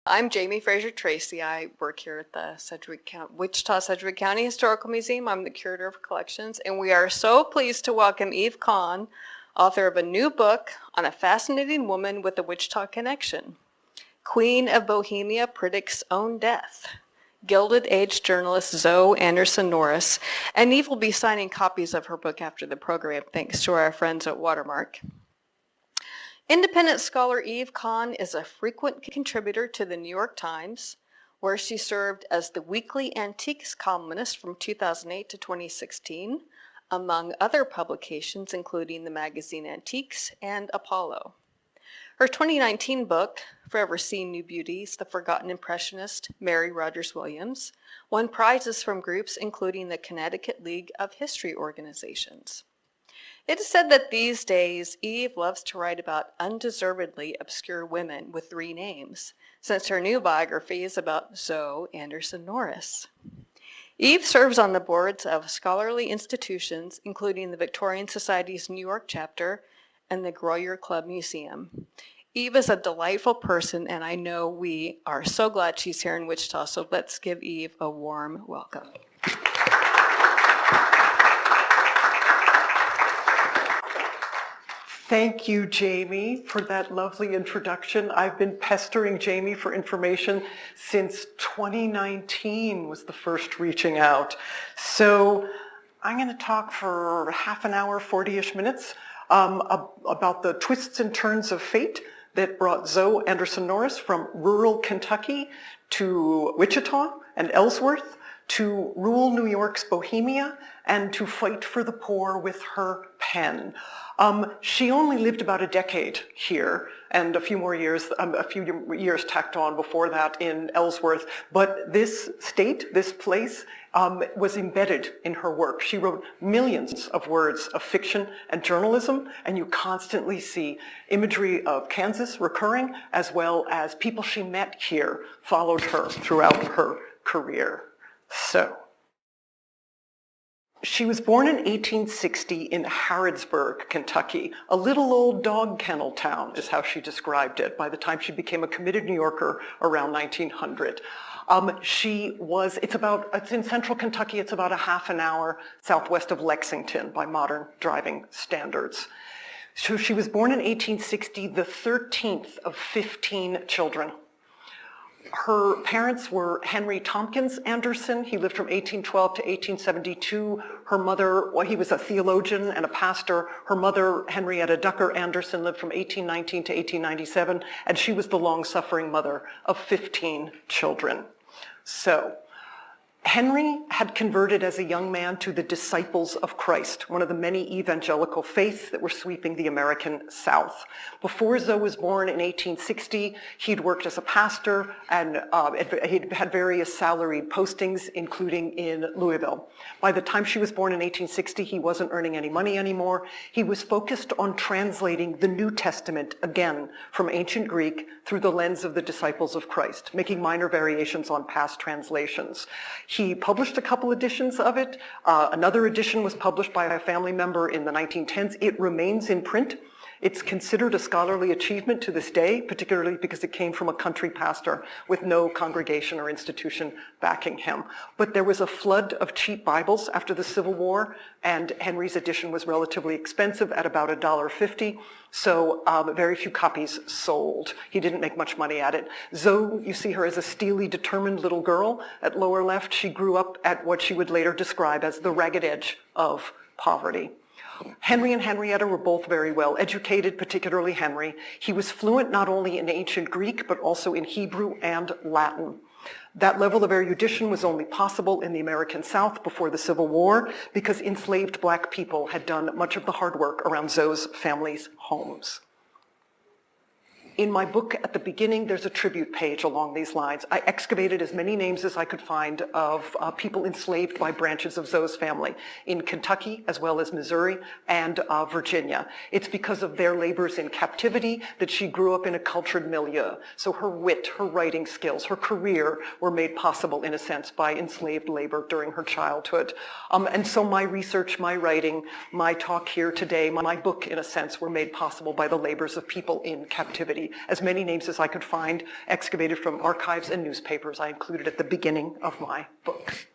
I'm Jamie Fraser Tracy. I work here at the Wichita-Sedgwick County Historical Museum. I'm the curator of collections, and we are so pleased to welcome Eve Kahn, author of a new book on a fascinating woman with a Wichita connection. Queen of Bohemia predicts own death. Gilded-Age journalist Zoe Anderson Norris, and Eve will be signing copies of her book after the program, thanks to our friends at Watermark. Independent scholar Eve Kahn is a frequent contributor to the New York Times, where she served as the weekly antiques columnist from 2008 to 2016, among other publications including the magazine Antiques and Apollo. Her 2019 book, Forever Seeing New Beauties, The Forgotten Impressionist, Mary Rogers Williams, won prizes from groups including the Connecticut League of History Organizations. It is said that these days Eve loves to write about undeservedly obscure women with 3 names, since her new biography is about Zoe Anderson Norris. Eve serves on the boards of scholarly institutions, including the Victorian Society's New York chapter and the Grolier Club Museum. Eve is a delightful person, and I know we are so glad she's here in Wichita, so let's give Eve a warm welcome. Thank you, Jamie, for that lovely introduction. I've been pestering Jamie for information since 2019 was the first reaching out. So I'm going to talk for half an hour, 40-ish minutes, about the twists and turns of fate that brought Zoe Anderson Norris from rural Kentucky to Wichita and Ellsworth, to rule New York's Bohemia, and to fight for the poor with her pen. She only lived about a decade here, and a few years tacked on before that in Ellsworth. But this state, this place, was embedded in her work. She wrote millions of words of fiction and journalism, and you constantly see imagery of Kansas recurring, as well as people she met here followed her throughout her career. So, she was born in 1860 in Harrodsburg, Kentucky. A little old dog kennel town is how she described it by the time she became a committed New Yorker around 1900. It's in central Kentucky, it's about a half an hour southwest of Lexington by modern driving standards. So she was born in 1860, the 13th of 15 children. Her parents were Henry Tompkins Anderson. He lived from 1812 to 1872. Her mother, he was a theologian and a pastor. Her mother, Henrietta Ducker Anderson, lived from 1819 to 1897, and she was the long-suffering mother of 15 children. So, Henry had converted as a young man to the Disciples of Christ, one of the many evangelical faiths that were sweeping the American South. Before Zoe was born in 1860, he'd worked as a pastor and he'd had various salaried postings, including in Louisville. By the time she was born in 1860, he wasn't earning any money anymore. He was focused on translating the New Testament again from ancient Greek through the lens of the Disciples of Christ, making minor variations on past translations. He published a couple editions of it. Another edition was published by a family member in the 1910s. It remains in print. It's considered a scholarly achievement to this day, particularly because it came from a country pastor with no congregation or institution backing him. But there was a flood of cheap Bibles after the Civil War, and Henry's edition was relatively expensive at about $1.50. So very few copies sold. He didn't make much money at it. Zoe, you see her as a steely, determined little girl. At lower left, she grew up at what she would later describe as the ragged edge of poverty. Henry and Henrietta were both very well educated, particularly Henry. He was fluent not only in ancient Greek, but also in Hebrew and Latin. That level of erudition was only possible in the American South before the Civil War because enslaved Black people had done much of the hard work around Zoe's family's homes. In my book at the beginning, there's a tribute page along these lines. I excavated as many names as I could find of people enslaved by branches of Zoe's family in Kentucky, as well as Missouri and Virginia. It's because of their labors in captivity that she grew up in a cultured milieu. So her wit, her writing skills, her career were made possible, in a sense, by enslaved labor during her childhood. And so my research, my writing, my talk here today, my book, in a sense, were made possible by the labors of people in captivity lady. As many names as I could find, excavated from archives and newspapers, I included at the beginning of my book.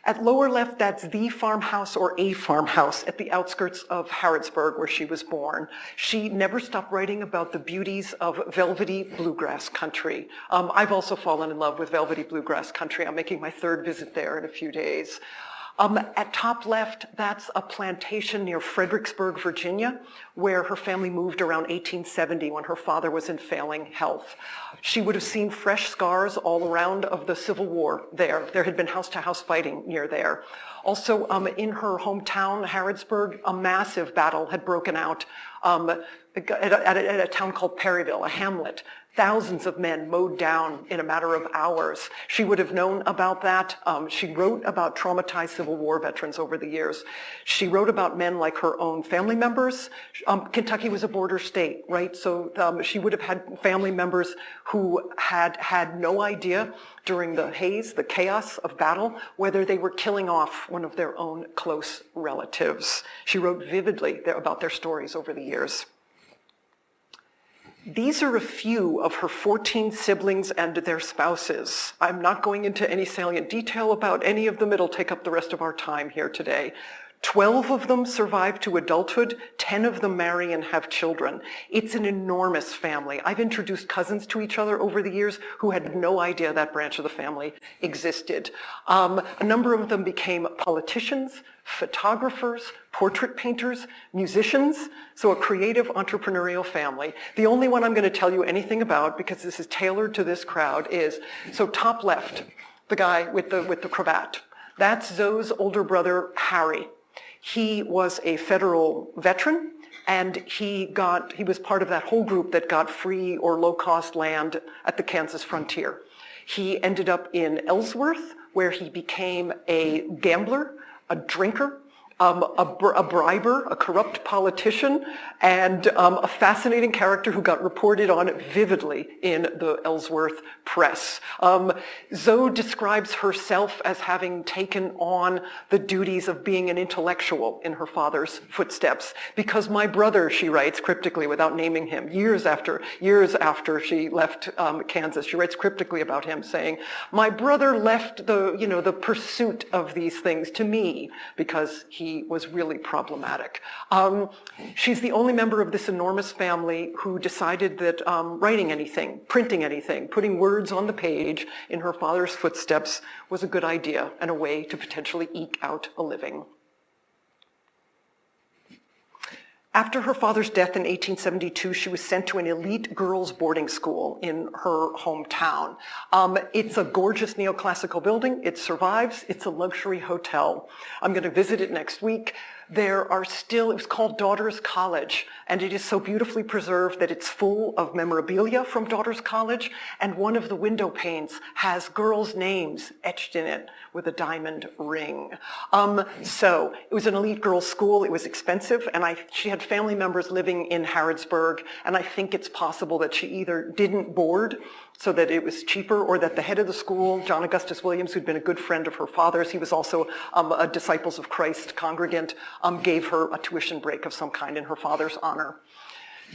At lower left, that's the farmhouse or a farmhouse at the outskirts of Harrodsburg, where she was born. She never stopped writing about the beauties of velvety bluegrass country. I've also fallen in love with velvety bluegrass country. I'm making my third visit there in a few days. At top left, that's a plantation near Fredericksburg, Virginia, where her family moved around 1870 when her father was in failing health. She would have seen fresh scars all around of the Civil War there. There had been house-to-house fighting near there. Also, in her hometown, Harrodsburg, a massive battle had broken out at a town called Perryville, a hamlet. Thousands of men mowed down in a matter of hours. She would have known about that. She wrote about traumatized Civil War veterans over the years. She wrote about men like her own family members. Kentucky was a border state, right? So she would have had family members who had no idea during the haze, the chaos of battle, whether they were killing off one of their own close relatives. She wrote vividly about their stories over the years. These are a few of her 14 siblings and their spouses. I'm not going into any salient detail about any of them. It'll take up the rest of our time here today. 12 of them survive to adulthood, 10 of them marry and have children. It's an enormous family. I've introduced cousins to each other over the years who had no idea that branch of the family existed. A number of them became politicians, photographers, portrait painters, musicians, so a creative entrepreneurial family. The only one I'm going to tell you anything about, because this is tailored to this crowd, is, so top left, the guy with the cravat. That's Zoe's older brother, Harry. He was a federal veteran, and he was part of that whole group that got free or low-cost land at the Kansas frontier. He ended up in Ellsworth, where he became a gambler, a drinker, a briber, a corrupt politician, and a fascinating character who got reported on vividly in the Ellsworth press. Zoe describes herself as having taken on the duties of being an intellectual in her father's footsteps, because my brother, she writes cryptically without naming him, years after she left Kansas, she writes cryptically about him, saying, my brother left the pursuit of these things to me because he was really problematic. She's the only member of this enormous family who decided that writing anything, printing anything, putting words on the page in her father's footsteps was a good idea and a way to potentially eke out a living. After her father's death in 1872, she was sent to an elite girls' boarding school in her hometown. It's a gorgeous neoclassical building. It survives. It's a luxury hotel. I'm going to visit it next week. There are still, it was called Daughters College, and it is so beautifully preserved that it's full of memorabilia from Daughters College, and one of the window panes has girls' names etched in it with a diamond ring. So it was an elite girls' school. It was expensive, and she had family members living in Harrodsburg, and I think it's possible that she either didn't board so that it was cheaper, or that the head of the school, John Augustus Williams, who'd been a good friend of her father's, he was also a Disciples of Christ congregant, gave her a tuition break of some kind in her father's honor.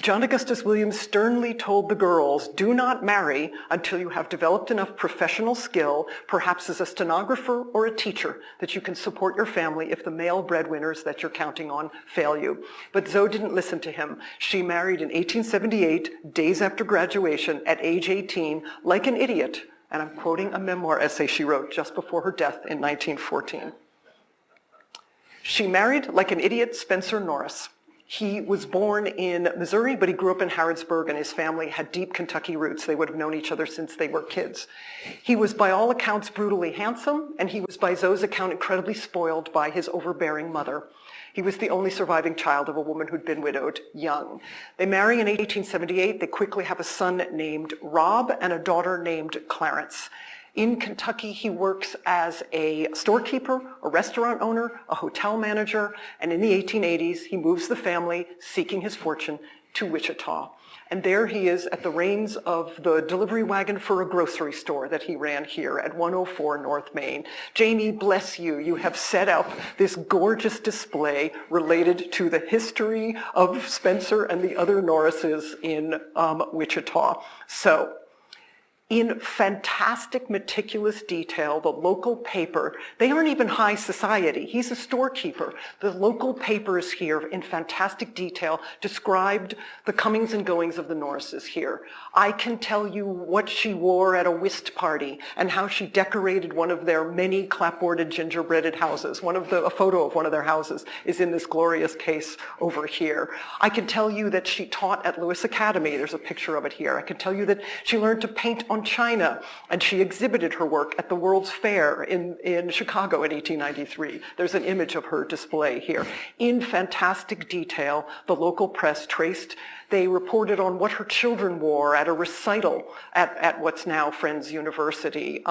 John Augustus Williams sternly told the girls, do not marry until you have developed enough professional skill, perhaps as a stenographer or a teacher, that you can support your family if the male breadwinners that you're counting on fail you. But Zoe didn't listen to him. She married in 1878, days after graduation, at age 18, like an idiot, and I'm quoting a memoir essay she wrote just before her death in 1914. She married, like an idiot, Spencer Norris. He was born in Missouri, but he grew up in Harrodsburg, and his family had deep Kentucky roots. They would have known each other since they were kids. He was, by all accounts, brutally handsome, and he was, by Zoe's account, incredibly spoiled by his overbearing mother. He was the only surviving child of a woman who'd been widowed young. They marry in 1878. They quickly have a son named Rob and a daughter named Clarence. In Kentucky, he works as a storekeeper, a restaurant owner, a hotel manager, and in the 1880s, he moves the family, seeking his fortune, to Wichita. And there he is at the reins of the delivery wagon for a grocery store that he ran here at 104 North Main. Jamie, bless you, you have set up this gorgeous display related to the history of Spencer and the other Norrises in Wichita. So, in fantastic, meticulous detail, the local paper, they aren't even high society. He's a storekeeper. The local papers here, in fantastic detail, described the comings and goings of the Norrises here. I can tell you what she wore at a whist party and how she decorated one of their many clapboarded gingerbreaded houses. A photo of one of their houses is in this glorious case over here. I can tell you that she taught at Lewis Academy. There's a picture of it here. I can tell you that she learned to paint on China, and she exhibited her work at the World's Fair in Chicago in 1893. There's an image of her display here. In fantastic detail, the local press they reported on what her children wore at a recital at what's now Friends University.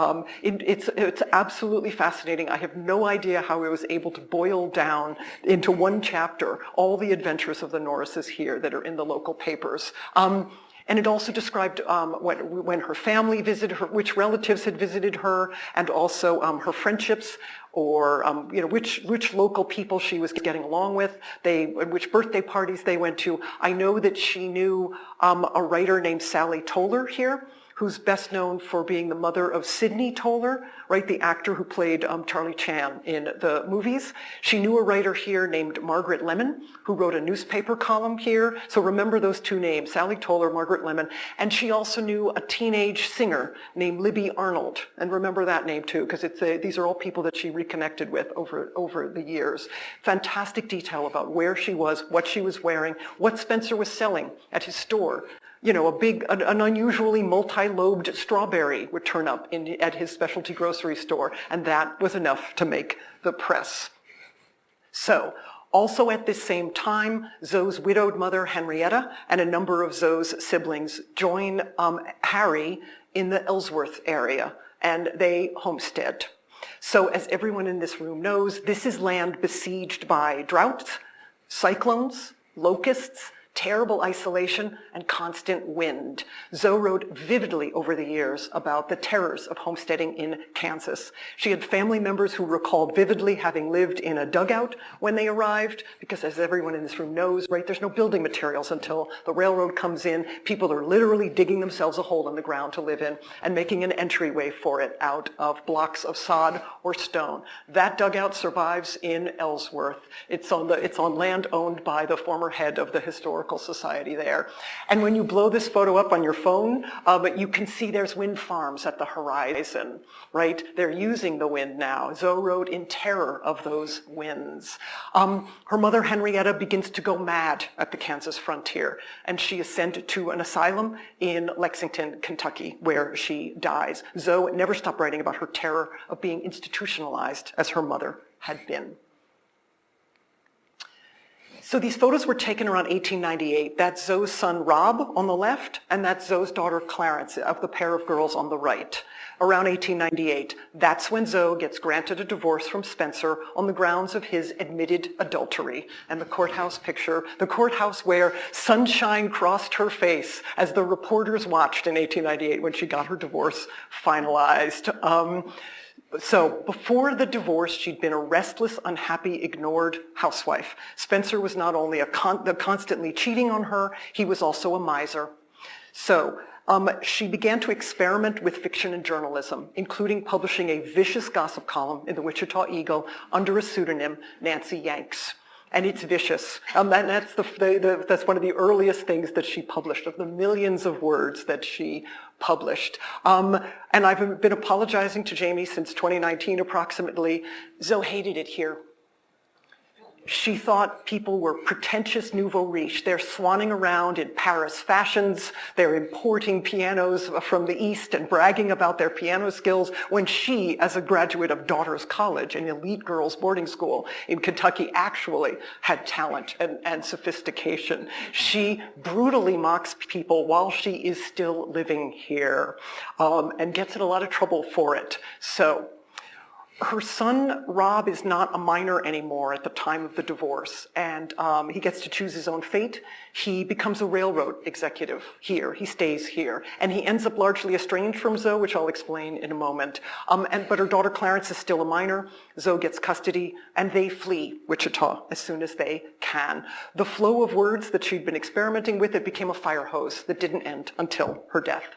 It's absolutely fascinating. I have no idea how I was able to boil down into one chapter all the adventures of the Norrises here that are in the local papers. And it also described when her family visited her, which relatives had visited her, and also her friendships, or which local people she was getting along with, which birthday parties they went to. I know that she knew a writer named Sally Toller here, who's best known for being the mother of Sidney Toller, right, the actor who played Charlie Chan in the movies. She knew a writer here named Margaret Lemon, who wrote a newspaper column here. So remember those two names, Sally Toller, Margaret Lemon. And she also knew a teenage singer named Libby Arnold. And remember that name too, because these are all people that she reconnected with over the years. Fantastic detail about where she was, what she was wearing, what Spencer was selling at his store. An unusually multi-lobed strawberry would turn up at his specialty grocery store, and that was enough to make the press. So, also at this same time, Zoe's widowed mother, Henrietta, and a number of Zoe's siblings join Harry in the Ellsworth area, and they homestead. So, as everyone in this room knows, this is land besieged by droughts, cyclones, locusts, terrible isolation, and constant wind. Zoe wrote vividly over the years about the terrors of homesteading in Kansas. She had family members who recalled vividly having lived in a dugout when they arrived, because as everyone in this room knows, right, there's no building materials until the railroad comes in. People are literally digging themselves a hole in the ground to live in and making an entryway for it out of blocks of sod or stone. That dugout survives in Ellsworth. It's on land owned by the former head of the Historical Society there. And when you blow this photo up on your phone, you can see there's wind farms at the horizon, right? They're using the wind now. Zoe wrote in terror of those winds. Her mother, Henrietta, begins to go mad at the Kansas frontier, and she is sent to an asylum in Lexington, Kentucky, where she dies. Zoe never stopped writing about her terror of being institutionalized as her mother had been. So these photos were taken around 1898. That's Zoe's son Rob on the left, and that's Zoe's daughter Clarence, of the pair of girls on the right. Around 1898, that's when Zoe gets granted a divorce from Spencer on the grounds of his admitted adultery. And the courthouse picture, the courthouse where sunshine crossed her face as the reporters watched in 1898 when she got her divorce finalized. So before the divorce, she'd been a restless, unhappy, ignored housewife. Spencer was not only constantly cheating on her, he was also a miser. So she began to experiment with fiction and journalism, including publishing a vicious gossip column in the Wichita Eagle under a pseudonym, Nancy Yanks. And it's vicious. And that's one of the earliest things that she published, of the millions of words that she published. And I've been apologizing to Jamie since 2019 approximately. Zoe hated it here. She thought people were pretentious nouveau riche. They're swanning around in Paris fashions. They're importing pianos from the East and bragging about their piano skills, when she, as a graduate of Daughters College, an elite girls' boarding school in Kentucky, actually had talent and sophistication. She brutally mocks people while she is still living here, and gets in a lot of trouble for it. So, Her son, Rob, is not a minor anymore at the time of the divorce, and he gets to choose his own fate. He becomes a railroad executive here. He stays here, and he ends up largely estranged from Zoe, which I'll explain in a moment. But her daughter Clarence is still a minor. Zoe gets custody, and they flee Wichita as soon as they can. The flow of words that she'd been experimenting with, it became a fire hose that didn't end until her death.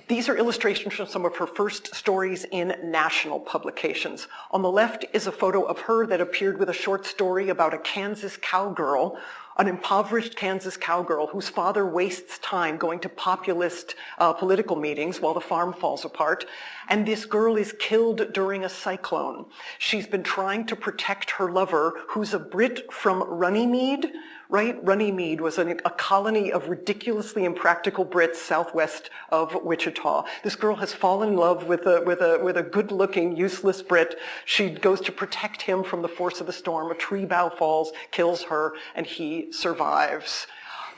These are illustrations from some of her first stories in national publications. On the left is a photo of her that appeared with a short story about a Kansas cowgirl, an impoverished Kansas cowgirl whose father wastes time going to populist political meetings while the farm falls apart. And this girl is killed during a cyclone. She's been trying to protect her lover, who's a Brit from Runnymede, right? Runnymede was a colony of ridiculously impractical Brits southwest of Wichita. This girl has fallen in love with a good-looking, useless Brit. She goes to protect him from the force of the storm. A tree bough falls, kills her, and he survives.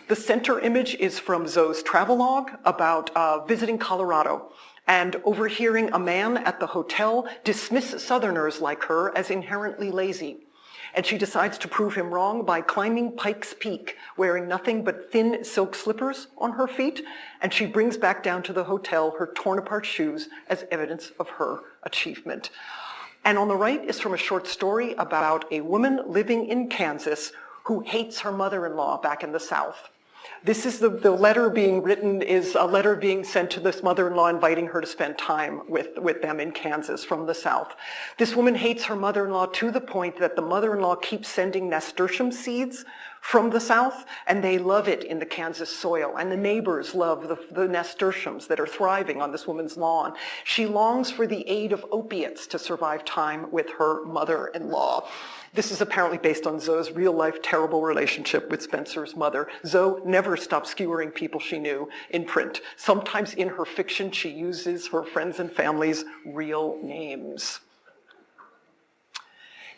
The center image is from Zoe's travelogue about visiting Colorado and overhearing a man at the hotel dismiss Southerners like her as inherently lazy. And she decides to prove him wrong by climbing Pikes Peak, wearing nothing but thin silk slippers on her feet, and she brings back down to the hotel her torn apart shoes as evidence of her achievement. And on the right is from a short story about a woman living in Kansas who hates her mother-in-law back in the South. This is the letter being written is a letter being sent to this mother-in-law inviting her to spend time with them in Kansas from the South. This woman hates her mother-in-law to the point that the mother-in-law keeps sending nasturtium seeds from the South, and they love it in the Kansas soil, and the neighbors love the nasturtiums that are thriving on this woman's lawn. She longs for the aid of opiates to survive time with her mother-in-law. This is apparently based on Zoe's real-life terrible relationship with Spencer's mother. Zoe never stopped skewering people she knew in print. Sometimes in her fiction, she uses her friends' and family's real names.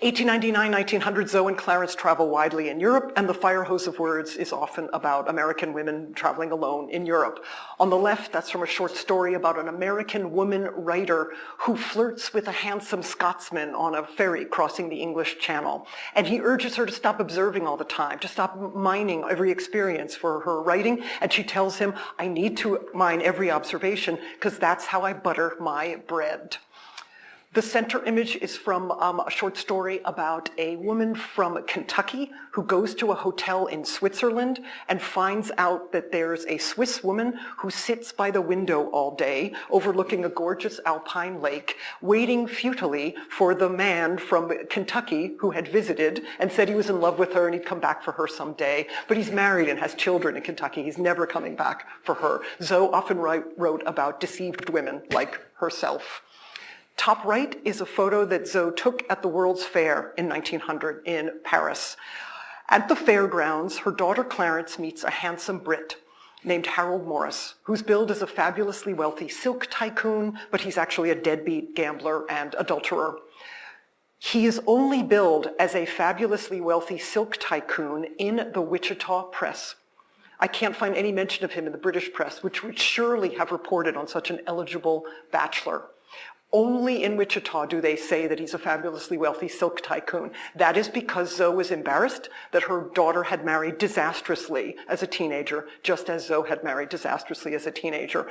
1899, 1900, Zoe and Clarence travel widely in Europe, and the fire hose of words is often about American women traveling alone in Europe. On the left, that's from a short story about an American woman writer who flirts with a handsome Scotsman on a ferry crossing the English Channel. And he urges her to stop observing all the time, to stop mining every experience for her writing. And she tells him, I need to mine every observation because that's how I butter my bread. The center image is from a short story about a woman from Kentucky who goes to a hotel in Switzerland and finds out that there's a Swiss woman who sits by the window all day overlooking a gorgeous alpine lake, waiting futilely for the man from Kentucky who had visited and said he was in love with her and he'd come back for her someday. But he's married and has children in Kentucky. He's never coming back for her. Zoe often wrote about deceived women like herself. Top right is a photo that Zoe took at the World's Fair in 1900 in Paris. At the fairgrounds, her daughter Clarence meets a handsome Brit named Harold Morris, who's billed as a fabulously wealthy silk tycoon, but he's actually a deadbeat gambler and adulterer. He is only billed as a fabulously wealthy silk tycoon in the Wichita press. I can't find any mention of him in the British press, which would surely have reported on such an eligible bachelor. Only in Wichita do they say that he's a fabulously wealthy silk tycoon. That is because Zoe was embarrassed that her daughter had married disastrously as a teenager, just as Zoe had married disastrously as a teenager.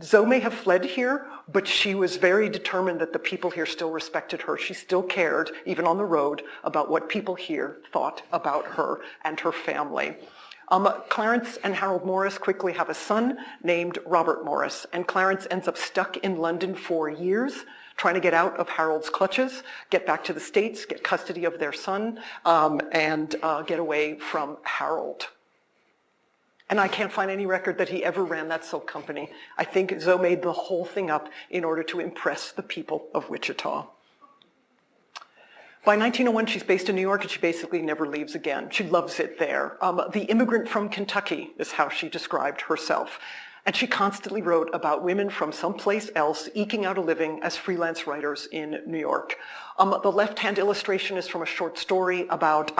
Zoe may have fled here, but she was very determined that the people here still respected her. She still cared, even on the road, about what people here thought about her and her family. Clarence and Harold Morris quickly have a son named Robert Morris, and Clarence ends up stuck in London for years, trying to get out of Harold's clutches, get back to the States, get custody of their son, and get away from Harold. And I can't find any record that he ever ran that silk company. I think Zoe made the whole thing up in order to impress the people of Wichita. By 1901, she's based in New York, and she basically never leaves again. She loves it there. The immigrant from Kentucky is how she described herself. And she constantly wrote about women from someplace else eking out a living as freelance writers in New York. The left-hand illustration is from a short story about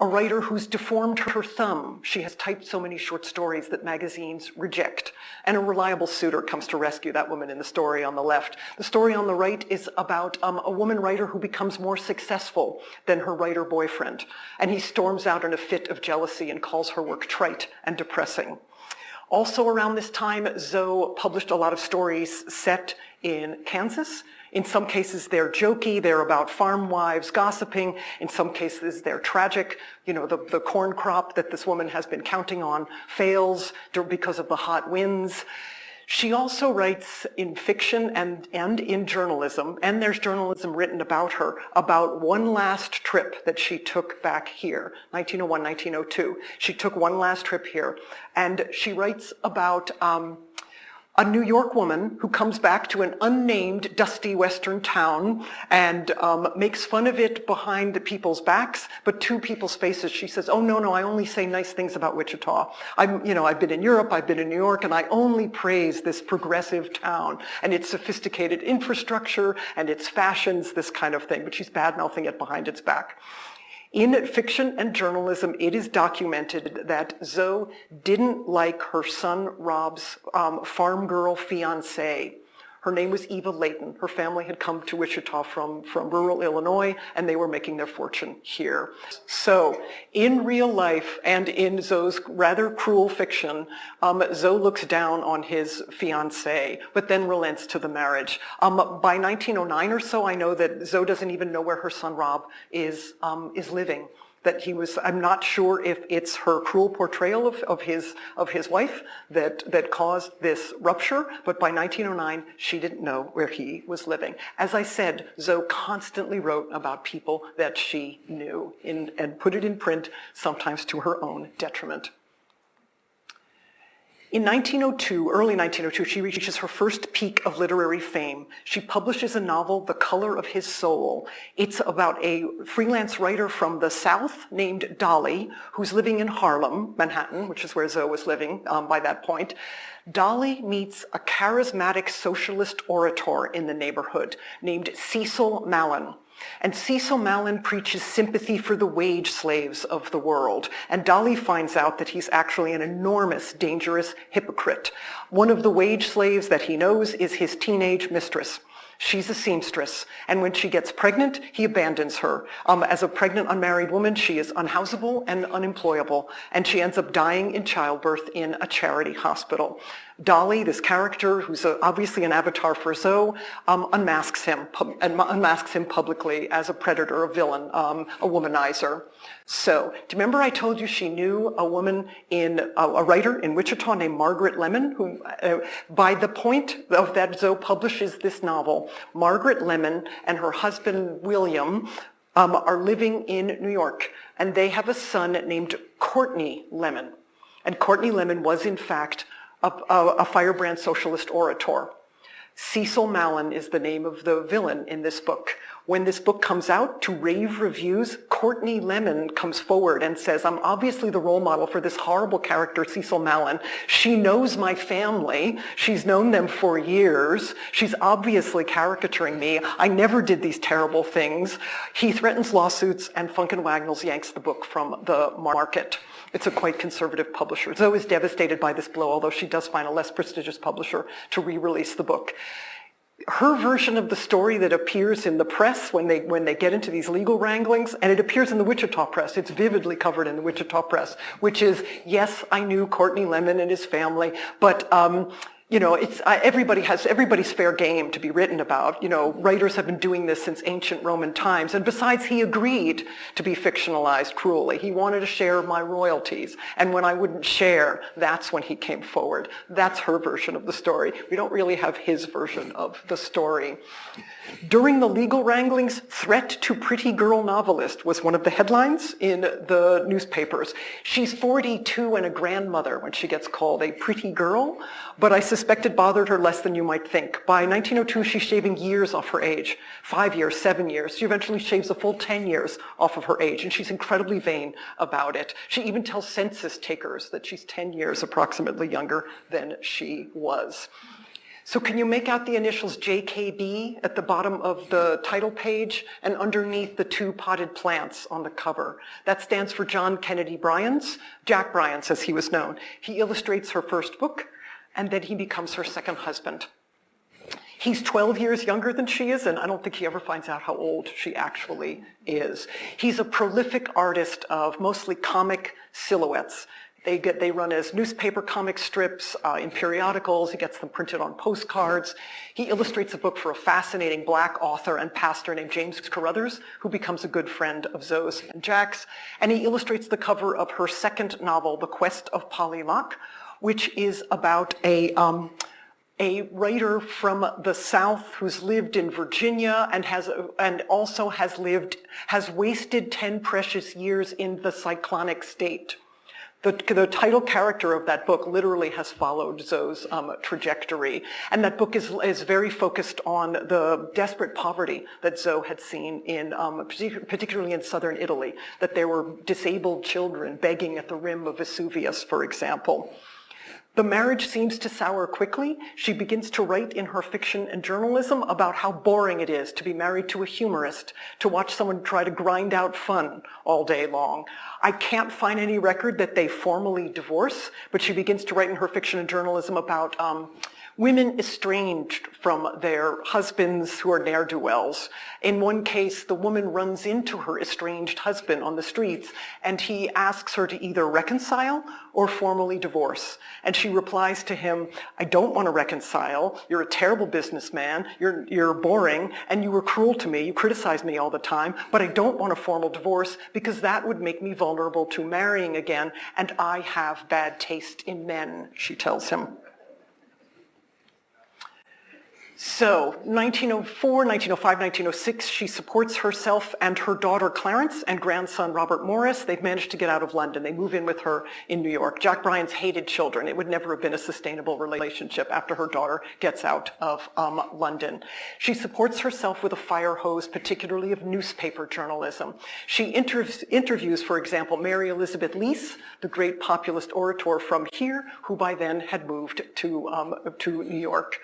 a writer who's deformed her thumb. She has typed so many short stories that magazines reject. And a reliable suitor comes to rescue that woman in the story on the left. The story on the right is about a woman writer who becomes more successful than her writer boyfriend. And he storms out in a fit of jealousy and calls her work trite and depressing. Also around this time, Zoe published a lot of stories set in Kansas. In some cases, they're jokey, they're about farm wives gossiping. In some cases, they're tragic. You know, the corn crop that this woman has been counting on fails because of the hot winds. She also writes in fiction and in journalism, and there's journalism written about her, about one last trip that she took back here, 1901, 1902. She took one last trip here, and she writes about a New York woman who comes back to an unnamed, dusty western town and makes fun of it behind the people's backs, but to people's faces she says, oh, no, I only say nice things about Wichita. I've been in Europe, I've been in New York, and I only praise this progressive town and its sophisticated infrastructure and its fashions, this kind of thing, but she's bad-mouthing it behind its back. In fiction and journalism, it is documented that Zoe didn't like her son Rob's farm girl fiancé. Her name was Eva Layton. Her family had come to Wichita from rural Illinois, and they were making their fortune here. So in real life and in Zoe's rather cruel fiction, Zoe looks down on his fiancée, but then relents to the marriage. By 1909 or so, I know that Zoe doesn't even know where her son Rob is living. That he was, I'm not sure if it's her cruel portrayal of his wife that caused this rupture, but by 1909, she didn't know where he was living. As I said, Zoe constantly wrote about people that she knew and put it in print, sometimes to her own detriment. In 1902, early 1902, she reaches her first peak of literary fame. She publishes a novel, The Color of His Soul. It's about a freelance writer from the South named Dolly, who's living in Harlem, Manhattan, which is where Zoe was living by that point. Dolly meets a charismatic socialist orator in the neighborhood named Cecil Mallon. And Cecil Mallon preaches sympathy for the wage slaves of the world. And Dolly finds out that he's actually an enormous, dangerous hypocrite. One of the wage slaves that he knows is his teenage mistress. She's a seamstress, and when she gets pregnant, he abandons her. As a pregnant, unmarried woman, she is unhousable and unemployable, and she ends up dying in childbirth in a charity hospital. Dolly, this character, who's obviously an avatar for Zoe, unmasks him publicly as a predator, a villain, a womanizer. So, do you remember I told you she knew a woman a writer in Wichita named Margaret Lemon, who, by the point of that Zoe publishes this novel, Margaret Lemon and her husband William are living in New York, and they have a son named Courtney Lemon. And Courtney Lemon was, in fact, a firebrand socialist orator. Cecil Mallon is the name of the villain in this book. When this book comes out to rave reviews, Courtney Lemon comes forward and says, I'm obviously the role model for this horrible character, Cecil Mallon. She knows my family. She's known them for years. She's obviously caricaturing me. I never did these terrible things. He threatens lawsuits, and Funk and Wagnalls yanks the book from the market. It's a quite conservative publisher. Zoe is devastated by this blow, although she does find a less prestigious publisher to re-release the book. Her version of the story that appears in the press when they get into these legal wranglings, and it appears in the Wichita press, it's vividly covered in the Wichita press, which is, yes, I knew Courtney Lemon and his family, but it's everybody's fair game to be written about. Writers have been doing this since ancient Roman times. And besides, he agreed to be fictionalized cruelly. He wanted to share my royalties. And when I wouldn't share, that's when he came forward. That's her version of the story. We don't really have his version of the story. During the legal wranglings, "Threat to Pretty Girl Novelist" was one of the headlines in the newspapers. She's 42 and a grandmother when she gets called a pretty girl, but I suspect it bothered her less than you might think. By 1902, she's shaving years off her age, 5 years, 7 years. She eventually shaves a full 10 years off of her age, and she's incredibly vain about it. She even tells census takers that she's 10 years approximately younger than she was. So can you make out the initials JKB at the bottom of the title page and underneath the two potted plants on the cover? That stands for John Kennedy Bryans, Jack Bryans as he was known. He illustrates her first book, and then he becomes her second husband. He's 12 years younger than she is, and I don't think he ever finds out how old she actually is. He's a prolific artist of mostly comic silhouettes. They run as newspaper comic strips in periodicals. He gets them printed on postcards. He illustrates a book for a fascinating black author and pastor named James Carruthers, who becomes a good friend of Zoe's and Jack's. And he illustrates the cover of her second novel, The Quest of Polly Locke, which is about a writer from the South who's lived in Virginia and has wasted 10 precious years in the cyclonic state. The title character of that book literally has followed Zoe's trajectory, and that book is very focused on the desperate poverty that Zoe had seen in, particularly in southern Italy, that there were disabled children begging at the rim of Vesuvius, for example. The marriage seems to sour quickly. She begins to write in her fiction and journalism about how boring it is to be married to a humorist, to watch someone try to grind out fun all day long. I can't find any record that they formally divorce, but she begins to write in her fiction and journalism about women estranged from their husbands who are ne'er-do-wells. In one case, the woman runs into her estranged husband on the streets, and he asks her to either reconcile or formally divorce. And she replies to him, I don't want to reconcile. You're a terrible businessman. You're boring, and you were cruel to me. You criticize me all the time, but I don't want a formal divorce because that would make me vulnerable to marrying again, and I have bad taste in men, she tells him. So 1904, 1905, 1906, she supports herself and her daughter Clarence and grandson Robert Morris. They've managed to get out of London. They move in with her in New York. Jack Bryans hated children. It would never have been a sustainable relationship after her daughter gets out of London. She supports herself with a fire hose, particularly of newspaper journalism. She interviews, for example, Mary Elizabeth Lease, the great populist orator from here, who by then had moved to New York.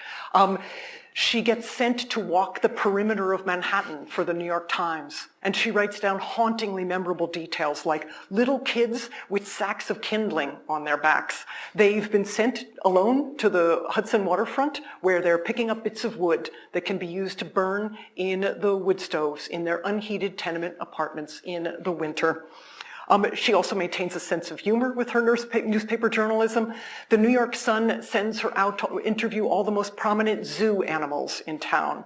She gets sent to walk the perimeter of Manhattan for the New York Times, and she writes down hauntingly memorable details like little kids with sacks of kindling on their backs. They've been sent alone to the Hudson waterfront where they're picking up bits of wood that can be used to burn in the wood stoves in their unheated tenement apartments in the winter. She also maintains a sense of humor with her newspaper journalism. The New York Sun sends her out to interview all the most prominent zoo animals in town.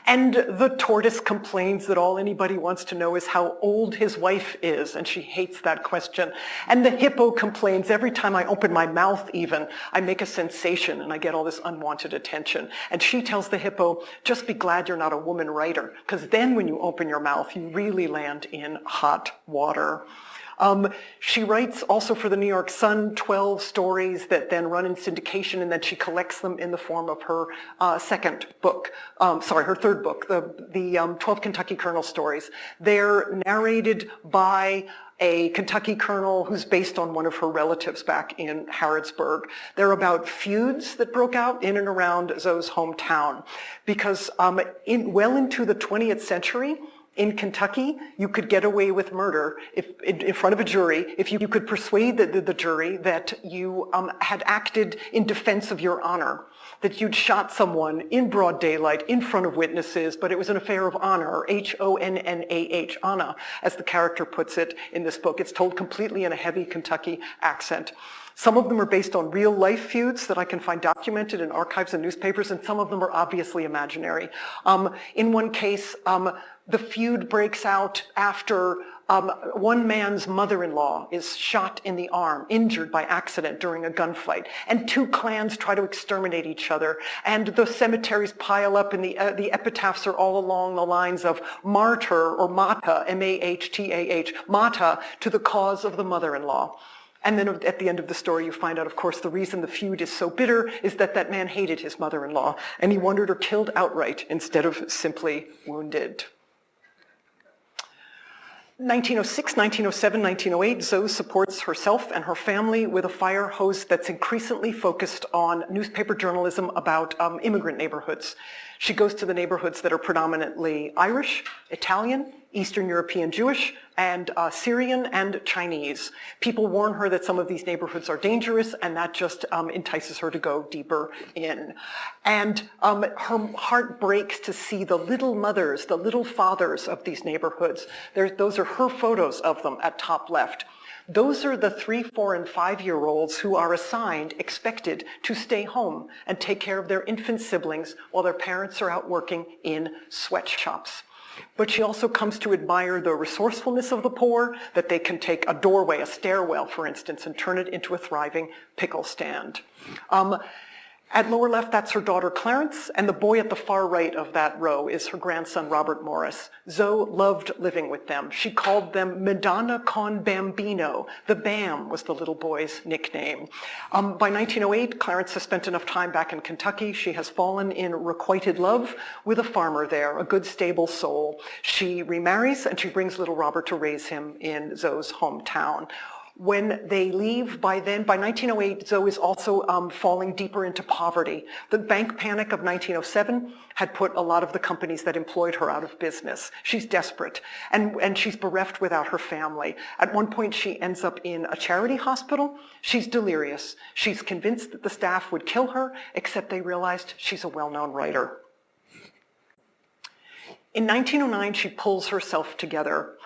And the tortoise complains that all anybody wants to know is how old his wife is, and she hates that question. And the hippo complains every time I open my mouth even, I make a sensation and I get all this unwanted attention. And she tells the hippo, just be glad you're not a woman writer, because then when you open your mouth, you really land in hot water. She writes also for the New York Sun 12 stories that then run in syndication, and then she collects them in the form of her her third book, the 12 Kentucky Colonel stories. They're narrated by a Kentucky colonel who's based on one of her relatives back in Harrodsburg. They're about feuds that broke out in and around Zoe's hometown, because well into the 20th century, in Kentucky, you could get away with murder in front of a jury if you could persuade the jury that you had acted in defense of your honor, that you'd shot someone in broad daylight in front of witnesses, but it was an affair of honor, or H-O-N-N-A-H, Anna, as the character puts it in this book. It's told completely in a heavy Kentucky accent. Some of them are based on real life feuds that I can find documented in archives and newspapers, and some of them are obviously imaginary. In one case, the feud breaks out after one man's mother-in-law is shot in the arm, injured by accident during a gunfight, and two clans try to exterminate each other, and the cemeteries pile up, and the epitaphs are all along the lines of martyr, or mata, M-A-H-T-A-H, mata, to the cause of the mother-in-law. And then at the end of the story, you find out, of course, the reason the feud is so bitter is that that man hated his mother-in-law, and he wanted her killed outright instead of simply wounded. 1906, 1907, 1908, Zoe supports herself and her family with a fire hose that's increasingly focused on newspaper journalism about immigrant neighborhoods. She goes to the neighborhoods that are predominantly Irish, Italian, Eastern European Jewish, and Syrian and Chinese. People warn her that some of these neighborhoods are dangerous, and that just entices her to go deeper in. And her heart breaks to see the little mothers, the little fathers of these neighborhoods. Those are her photos of them at top left. Those are the 3, 4, and 5-year-olds who are assigned, expected to stay home and take care of their infant siblings while their parents are out working in sweatshops. But she also comes to admire the resourcefulness of the poor, that they can take a doorway, a stairwell, for instance, and turn it into a thriving pickle stand. At lower left, that's her daughter Clarence, and the boy at the far right of that row is her grandson Robert Morris. Zoe loved living with them. She called them Madonna con Bambino. The Bam was the little boy's nickname. By 1908, Clarence has spent enough time back in Kentucky. She has fallen in requited love with a farmer there, a good, stable soul. She remarries, and she brings little Robert to raise him in Zoe's hometown. When they leave, by 1908, Zoe is also falling deeper into poverty. The bank panic of 1907 had put a lot of the companies that employed her out of business. She's desperate, and she's bereft without her family. At one point, she ends up in a charity hospital. She's delirious. She's convinced that the staff would kill her, except they realized she's a well-known writer. In 1909, she pulls herself together.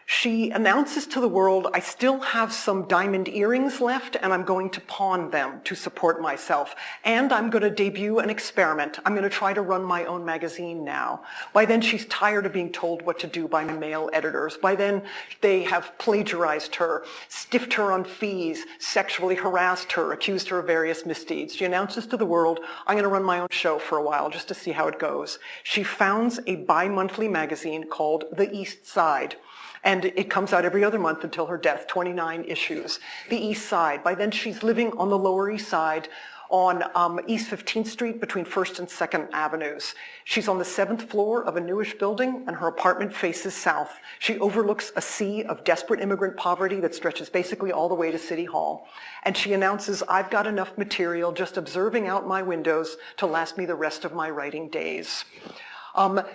She announces to the world, I still have some diamond earrings left, and I'm going to pawn them to support myself. And I'm going to debut an experiment. I'm going to try to run my own magazine now. By then, she's tired of being told what to do by male editors. By then, they have plagiarized her, stiffed her on fees, sexually harassed her, accused her of various misdeeds. She announces to the world, I'm going to run my own show for a while just to see how it goes. She founds a bi-monthly magazine called The East Side. And it comes out every other month until her death, 29 issues. The East Side. By then, she's living on the Lower East Side on East 15th Street between 1st and 2nd Avenues. She's on the 7th floor of a newish building, and her apartment faces south. She overlooks a sea of desperate immigrant poverty that stretches basically all the way to City Hall. And she announces, I've got enough material just observing out my windows to last me the rest of my writing days.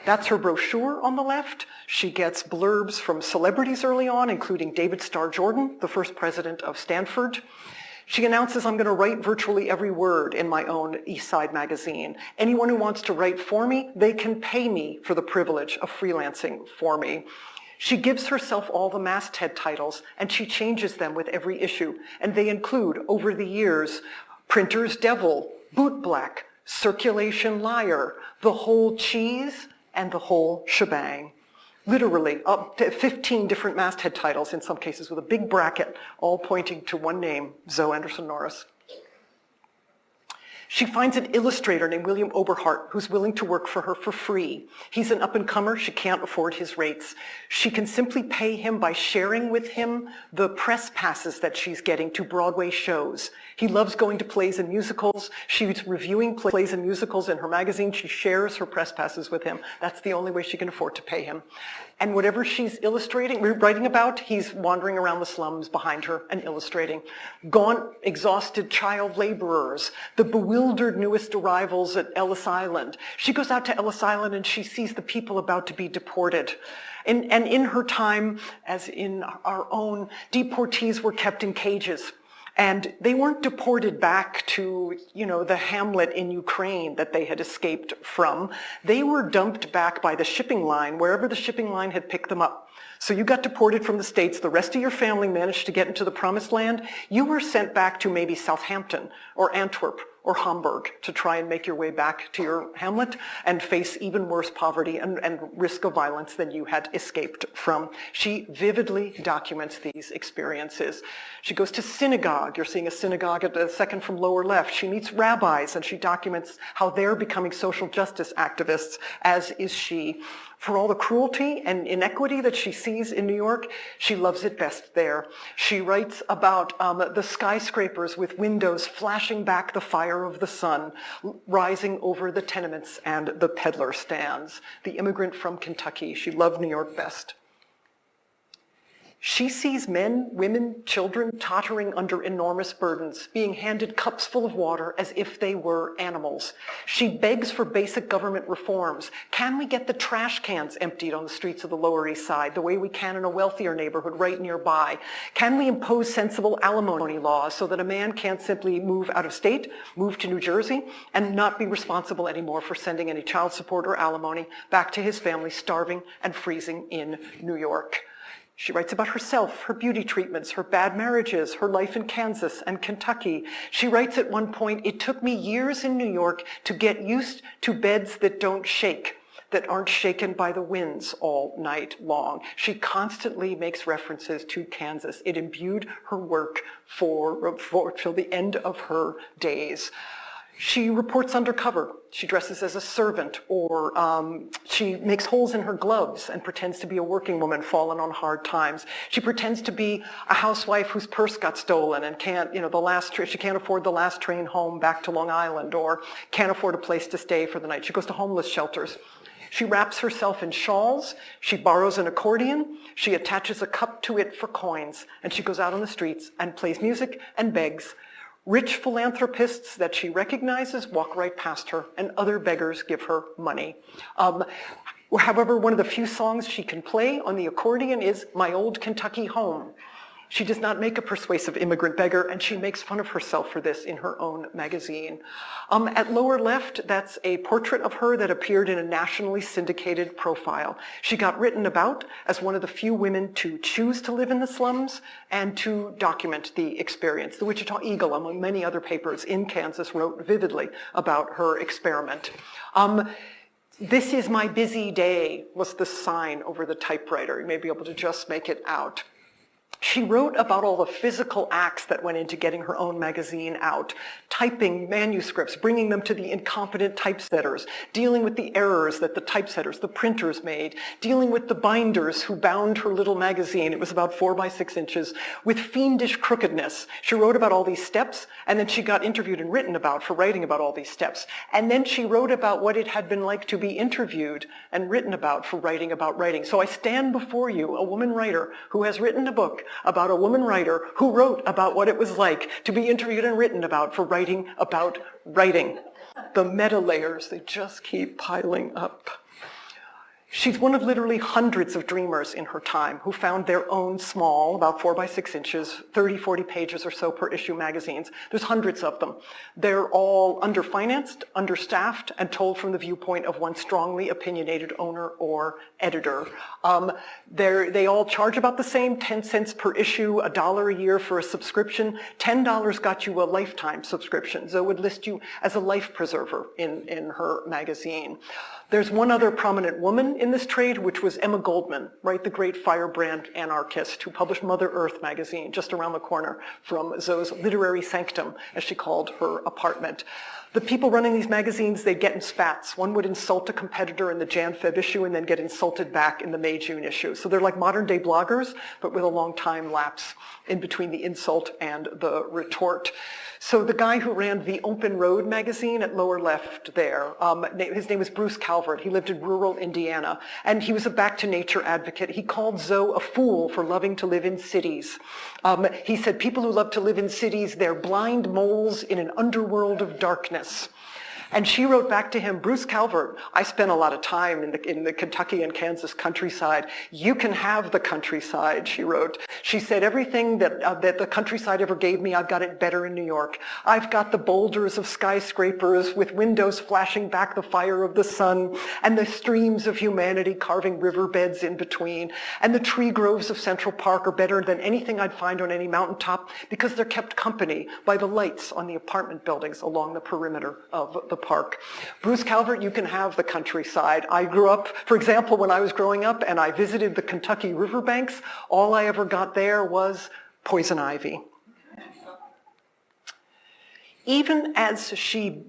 That's her brochure on the left. She gets blurbs from celebrities early on, including David Starr Jordan, the first president of Stanford. She announces, I'm going to write virtually every word in my own East Side magazine. Anyone who wants to write for me, they can pay me for the privilege of freelancing for me. She gives herself all the masthead titles, and she changes them with every issue. And they include, over the years, Printer's Devil, Bootblack, Circulation Liar, The Whole Cheese, and The Whole Shebang. Literally, up to 15 different masthead titles, in some cases with a big bracket, all pointing to one name, Zoe Anderson Norris. She finds an illustrator named William Oberhart who's willing to work for her for free. He's an up-and-comer. She can't afford his rates. She can simply pay him by sharing with him the press passes that she's getting to Broadway shows. He loves going to plays and musicals. She's reviewing plays and musicals in her magazine. She shares her press passes with him. That's the only way she can afford to pay him. And whatever she's writing about, he's wandering around the slums behind her and illustrating. Gaunt, exhausted child laborers, the bewildered newest arrivals at Ellis Island. She goes out to Ellis Island and she sees the people about to be deported. And in her time, as in our own, deportees were kept in cages. And they weren't deported back to, the hamlet in Ukraine that they had escaped from. They were dumped back by the shipping line, wherever the shipping line had picked them up. So you got deported from the States, the rest of your family managed to get into the promised land. You were sent back to maybe Southampton or Antwerp or Hamburg to try and make your way back to your hamlet and face even worse poverty and risk of violence than you had escaped from. She vividly documents these experiences. She goes to synagogue. You're seeing a synagogue at the second from lower left. She meets rabbis and she documents how they're becoming social justice activists, as is she. For all the cruelty and inequity that she sees in New York, she loves it best there. She writes about the skyscrapers with windows flashing back the fire of the sun, rising over the tenements and the peddler stands. The immigrant from Kentucky. She loved New York best. She sees men, women, children tottering under enormous burdens, being handed cups full of water as if they were animals. She begs for basic government reforms. Can we get the trash cans emptied on the streets of the Lower East Side the way we can in a wealthier neighborhood right nearby? Can we impose sensible alimony laws so that a man can't simply move out of state, move to New Jersey, and not be responsible anymore for sending any child support or alimony back to his family starving and freezing in New York? She writes about herself, her beauty treatments, her bad marriages, her life in Kansas and Kentucky. She writes at one point, "It took me years in New York to get used to beds that don't shake, that aren't shaken by the winds all night long." She constantly makes references to Kansas. It imbued her work till the end of her days. She reports undercover. She dresses as a servant, or she makes holes in her gloves and pretends to be a working woman fallen on hard times. She pretends to be a housewife whose purse got stolen and can't, she can't afford the last train home back to Long Island, or can't afford a place to stay for the night. She goes to homeless shelters. She wraps herself in shawls. She borrows an accordion. She attaches a cup to it for coins, and she goes out on the streets and plays music and begs. Rich philanthropists that she recognizes walk right past her, and other beggars give her money. However, one of the few songs she can play on the accordion is "My Old Kentucky Home." She does not make a persuasive immigrant beggar, and she makes fun of herself for this in her own magazine. At lower left, that's a portrait of her that appeared in a nationally syndicated profile. She got written about as one of the few women to choose to live in the slums and to document the experience. The Wichita Eagle, among many other papers in Kansas, wrote vividly about her experiment. "This is my busy day" was the sign over the typewriter. You may be able to just make it out. She wrote about all the physical acts that went into getting her own magazine out, typing manuscripts, bringing them to the incompetent typesetters, dealing with the errors that the typesetters, the printers made, dealing with the binders who bound her little magazine. It was about 4 by 6 inches, with fiendish crookedness. She wrote about all these steps, and then she got interviewed and written about for writing about all these steps. And then she wrote about what it had been like to be interviewed and written about for writing about writing. So I stand before you, a woman writer who has written a book about a woman writer who wrote about what it was like to be interviewed and written about for writing about writing. The meta layers, they just keep piling up. She's one of literally hundreds of dreamers in her time who found their own small, about 4 by 6 inches, 30, 40 pages or so per issue magazines. There's hundreds of them. They're all underfinanced, understaffed, and told from the viewpoint of one strongly opinionated owner or editor. They all charge about the same, 10 cents per issue, $1 a year for a subscription. $10 got you a lifetime subscription. Zoe would list you as a life preserver in her magazine. There's one other prominent woman in this trade, which was Emma Goldman, right, the great firebrand anarchist who published Mother Earth magazine just around the corner from Zoe's literary sanctum, as she called her apartment. The people running these magazines, they'd get in spats. One would insult a competitor in the Jan-Feb issue and then get insulted back in the May-June issue. So they're like modern day bloggers, but with a long time lapse in between the insult and the retort. So the guy who ran the Open Road magazine at lower left there, his name was Bruce Calvert. He lived in rural Indiana, and he was a back-to-nature advocate. He called Zoe a fool for loving to live in cities. He said people who love to live in cities, they're blind moles in an underworld of darkness. And she wrote back to him, "Bruce Calvert, I spent a lot of time in the Kentucky and Kansas countryside. You can have the countryside," she wrote. She said, "Everything that the countryside ever gave me, I've got it better in New York. I've got the boulders of skyscrapers with windows flashing back the fire of the sun, and the streams of humanity carving riverbeds in between. And the tree groves of Central Park are better than anything I'd find on any mountaintop because they're kept company by the lights on the apartment buildings along the perimeter of the park. Bruce Calvert, you can have the countryside. I grew up, for example, when I was growing up and I visited the Kentucky riverbanks, all I ever got there was poison ivy." Even as she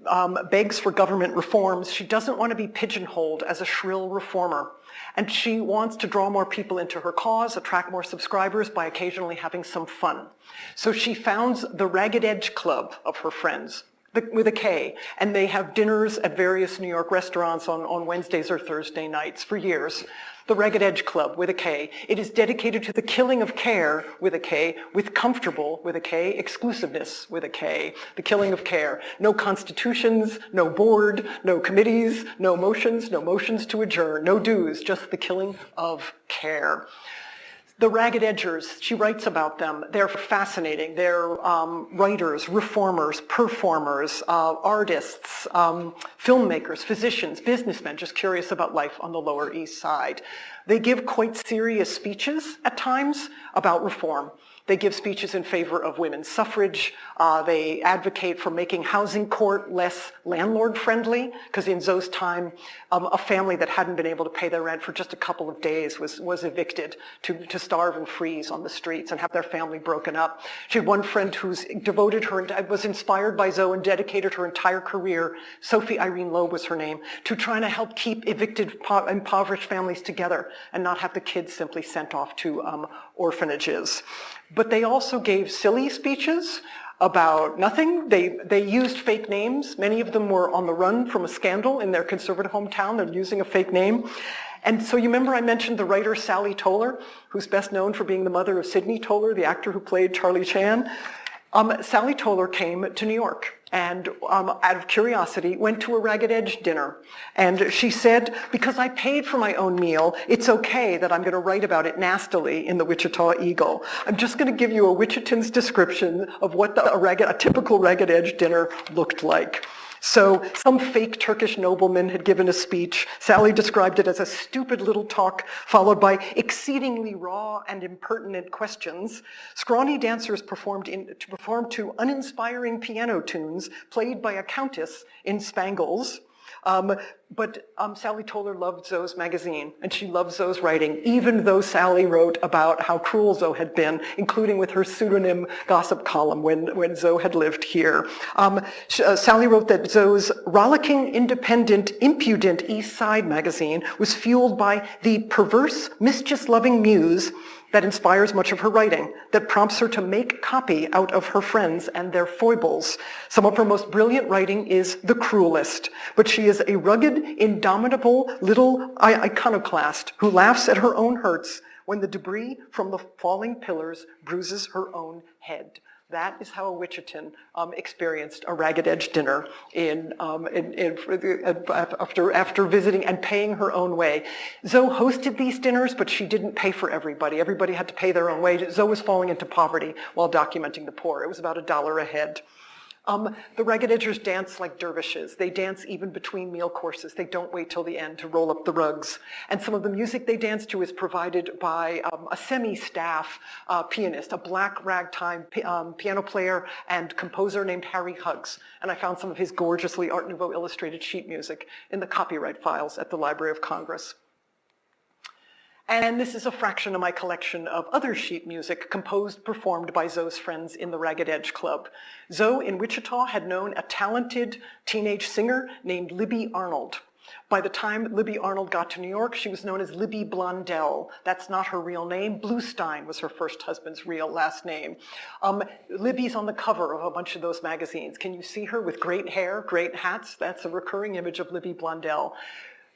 begs for government reforms, she doesn't want to be pigeonholed as a shrill reformer. And she wants to draw more people into her cause, attract more subscribers by occasionally having some fun. So she founds the Ragged Edge Klub of her friends. with a K, and they have dinners at various New York restaurants on Wednesdays or Thursday nights for years. The Ragged Edge Klub with a K. It is dedicated to the killing of care with a K, with comfortable with a K, exclusiveness with a K, the killing of care. No constitutions, no board, no committees, no motions to adjourn, no dues, just the killing of care. The Ragged Edgers, she writes about them. They're fascinating. They're writers, reformers, performers, artists, filmmakers, physicians, businessmen, just curious about life on the Lower East Side. They give quite serious speeches at times about reform. They give speeches in favor of women's suffrage. They advocate for making housing court less landlord-friendly, because in Zoe's time, a family that hadn't been able to pay their rent for just a couple of days was evicted to starve and freeze on the streets and have their family broken up. She had one friend who's devoted her, was inspired by Zoe and dedicated her entire career, Sophie Irene Loeb was her name, to trying to help keep evicted, impoverished families together and not have the kids simply sent off to orphanages. But they also gave silly speeches about nothing. They used fake names. Many of them were on the run from a scandal in their conservative hometown. They're using a fake name. And so you remember I mentioned the writer Sally Toller, who's best known for being the mother of Sidney Toller, the actor who played Charlie Chan. Sally Toller came to New York and out of curiosity went to a Ragged Edge dinner. And she said, because I paid for my own meal, it's okay that I'm going to write about it nastily in the Wichita Eagle. I'm just going to give you a Wichitan's description of what a typical Ragged Edge dinner looked like. So some fake Turkish nobleman had given a speech. Sally described it as a stupid little talk followed by exceedingly raw and impertinent questions. Scrawny dancers performed to uninspiring piano tunes played by a countess in spangles. But Sally Toller loved Zoe's magazine, and she loved Zoe's writing, even though Sally wrote about how cruel Zoe had been, including with her pseudonym gossip column when Zoe had lived here. Sally wrote that Zoe's rollicking, independent, impudent East Side magazine was fueled by the perverse, mischief-loving muse that inspires much of her writing, that prompts her to make copy out of her friends and their foibles. Some of her most brilliant writing is the cruelest, but she is a rugged, indomitable little iconoclast who laughs at her own hurts when the debris from the falling pillars bruises her own head. That is how a Wichitan experienced a Ragged Edge dinner after visiting and paying her own way. Zoe hosted these dinners, but she didn't pay for everybody. Everybody had to pay their own way. Zoe was falling into poverty while documenting the poor. It was about $1 a head. The Ragged Edgers dance like dervishes. They dance even between meal courses. They don't wait till the end to roll up the rugs. And some of the music they dance to is provided by a semi-staff pianist, a black ragtime piano player and composer named Harry Huggs. And I found some of his gorgeously Art Nouveau illustrated sheet music in the copyright files at the Library of Congress. And this is a fraction of my collection of other sheet music performed by Zoe's friends in the Ragged Edge Klub. Zoe in Wichita had known a talented teenage singer named Libby Arnold. By the time Libby Arnold got to New York, she was known as Libby Blondell. That's not her real name. Bluestein was her first husband's real last name. Libby's on the cover of a bunch of those magazines. Can you see her with great hair, great hats? That's a recurring image of Libby Blondell.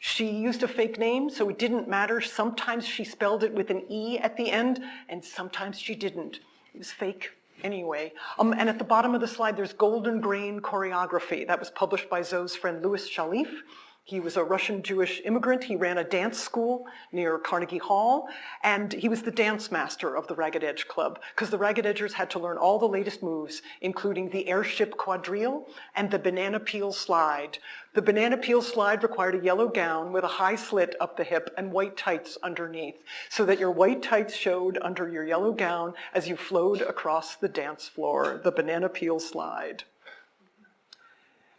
She used a fake name, so it didn't matter. Sometimes she spelled it with an E at the end, and sometimes she didn't. It was fake anyway. And at the bottom of the slide, there's Golden Grain Choreography. That was published by Zoe's friend Louis Shalif. He was a Russian Jewish immigrant. He ran a dance school near Carnegie Hall, and he was the dance master of the Ragged Edge Klub, because the Ragged Edgers had to learn all the latest moves, including the airship quadrille and the banana peel slide. The banana peel slide required a yellow gown with a high slit up the hip and white tights underneath, so that your white tights showed under your yellow gown as you flowed across the dance floor, the banana peel slide.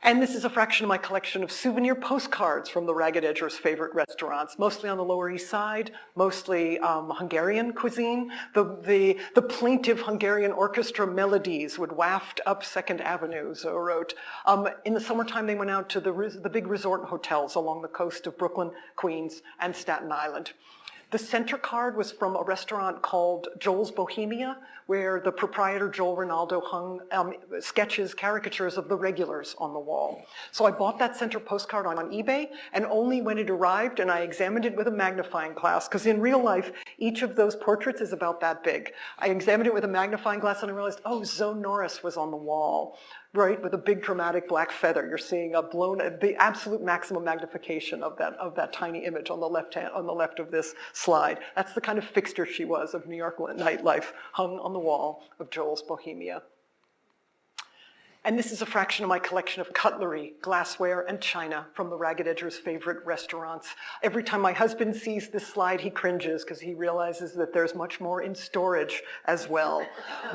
And this is a fraction of my collection of souvenir postcards from the Ragged Edgers' favorite restaurants, mostly on the Lower East Side, mostly Hungarian cuisine. The plaintive Hungarian orchestra melodies would waft up 2nd Avenue, Zoe wrote. In the summertime, they went out to the big resort hotels along the coast of Brooklyn, Queens, and Staten Island. The center card was from a restaurant called Joel's Bohemia, where the proprietor, Joel Rinaldo, hung sketches, caricatures of the regulars on the wall. So I bought that center postcard on eBay, and only when it arrived and I examined it with a magnifying glass, because in real life, each of those portraits is about that big. I examined it with a magnifying glass and I realized, oh, Zoe Norris was on the wall, right, with a big dramatic black feather. You're seeing the absolute maximum magnification of that tiny image on the left of this slide. That's the kind of fixture she was of New York nightlife, hung on the wall of Joel's Bohemia. And this is a fraction of my collection of cutlery, glassware, and china from the Ragged Edgers' favorite restaurants. Every time my husband sees this slide, he cringes because he realizes that there's much more in storage as well.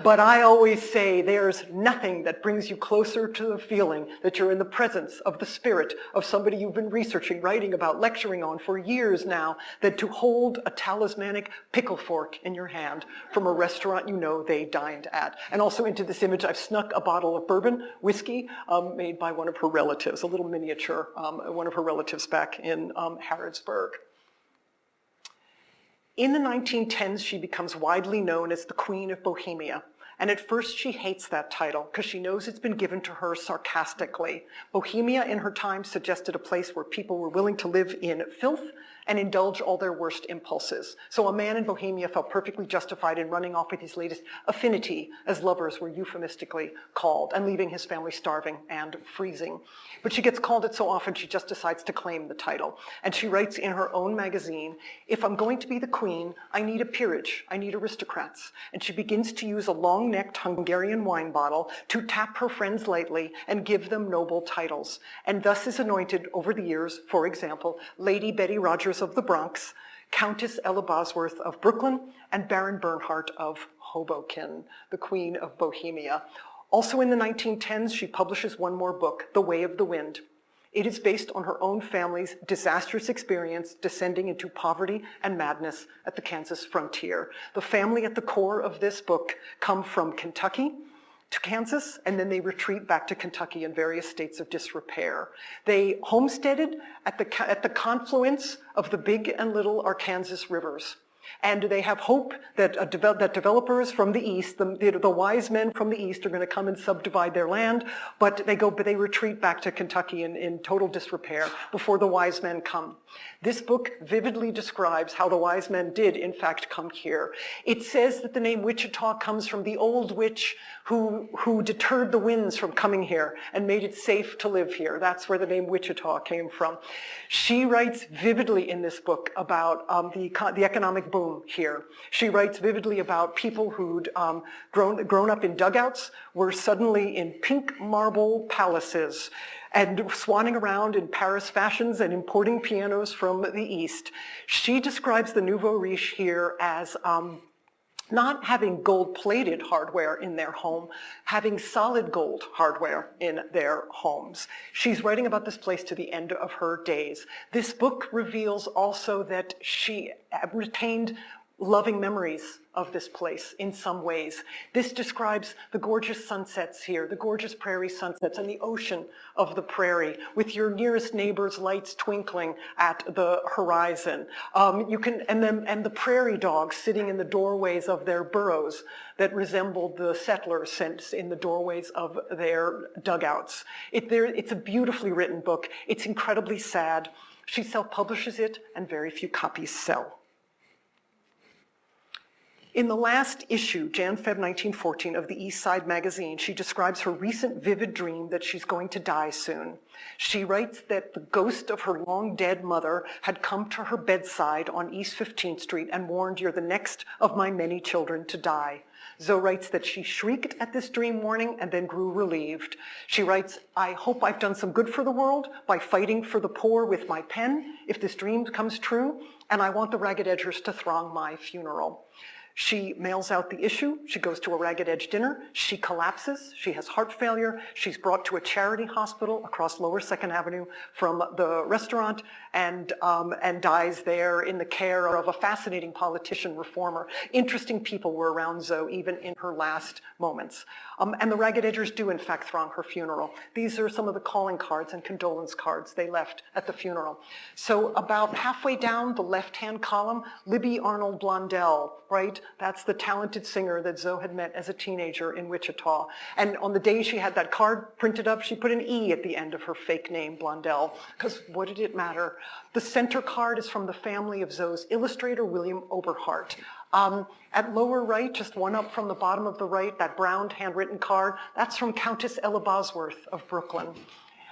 But I always say there's nothing that brings you closer to the feeling that you're in the presence of the spirit of somebody you've been researching, writing about, lecturing on for years now, than to hold a talismanic pickle fork in your hand from a restaurant you know they dined at. And also into this image, I've snuck a bottle of bourbon whiskey made by one of her relatives, a little miniature, one of her relatives back in Harrodsburg. In the 1910s, she becomes widely known as the Queen of Bohemia. And at first she hates that title because she knows it's been given to her sarcastically. Bohemia in her time suggested a place where people were willing to live in filth and indulge all their worst impulses. So a man in Bohemia felt perfectly justified in running off with his latest affinity, as lovers were euphemistically called, and leaving his family starving and freezing. But she gets called it so often she just decides to claim the title. And she writes in her own magazine, if I'm going to be the queen, I need a peerage, I need aristocrats. And she begins to use a long-necked Hungarian wine bottle to tap her friends lightly and give them noble titles. And thus is anointed over the years, for example, Lady Betty Rogers of the Bronx, Countess Ella Bosworth of Brooklyn, and Baron Bernhardt of Hoboken, the Queen of Bohemia. Also in the 1910s, she publishes one more book, The Way of the Wind. It is based on her own family's disastrous experience descending into poverty and madness at the Kansas frontier. The family at the core of this book come from Kentucky to Kansas, and then they retreat back to Kentucky in various states of disrepair. They homesteaded at the confluence of the Big and Little Arkansas rivers. And they have hope that developers from the east, the wise men from the east, are going to come and subdivide their land, but they retreat back to Kentucky in total disrepair before the wise men come. This book vividly describes how the wise men did, in fact, come here. It says that the name Wichita comes from the old witch who deterred the winds from coming here and made it safe to live here. That's where the name Wichita came from. She writes vividly in this book about the economic boom here. She writes vividly about people who'd grown up in dugouts, were suddenly in pink marble palaces and swanning around in Paris fashions and importing pianos from the East. She describes the nouveau riche here as not having gold-plated hardware in their home, having solid gold hardware in their homes. She's writing about this place to the end of her days. This book reveals also that she retained loving memories of this place in some ways. This describes the gorgeous sunsets here, the gorgeous prairie sunsets and the ocean of the prairie with your nearest neighbor's lights twinkling at the horizon. And the prairie dogs sitting in the doorways of their burrows that resembled the settlers in the doorways of their dugouts. It's a beautifully written book. It's incredibly sad. She self-publishes it and very few copies sell. In the last issue, Jan-Feb 1914 of the East Side magazine, she describes her recent vivid dream that she's going to die soon. She writes that the ghost of her long-dead mother had come to her bedside on East 15th Street and warned, "You're the next of my many children to die." Zoe writes that she shrieked at this dream warning and then grew relieved. She writes, "I hope I've done some good for the world by fighting for the poor with my pen, if this dream comes true, and I want the Ragged Edgers to throng my funeral." She mails out the issue. She goes to a Ragged Edge dinner. She collapses. She has heart failure. She's brought to a charity hospital across Lower 2nd Avenue from the restaurant and dies there in the care of a fascinating politician reformer. Interesting people were around Zoe even in her last moments. And the Ragged Edgers do in fact throng her funeral. These are some of the calling cards and condolence cards they left at the funeral. So about halfway down the left-hand column, Libby Arnold Blondell right? That's the talented singer that Zoe had met as a teenager in Wichita. And on the day she had that card printed up, she put an E at the end of her fake name, Blondell, because what did it matter? The center card is from the family of Zoe's illustrator, William Oberhart. At lower right, just one up from the bottom of the right, that brown handwritten card, that's from Countess Ella Bosworth of Brooklyn.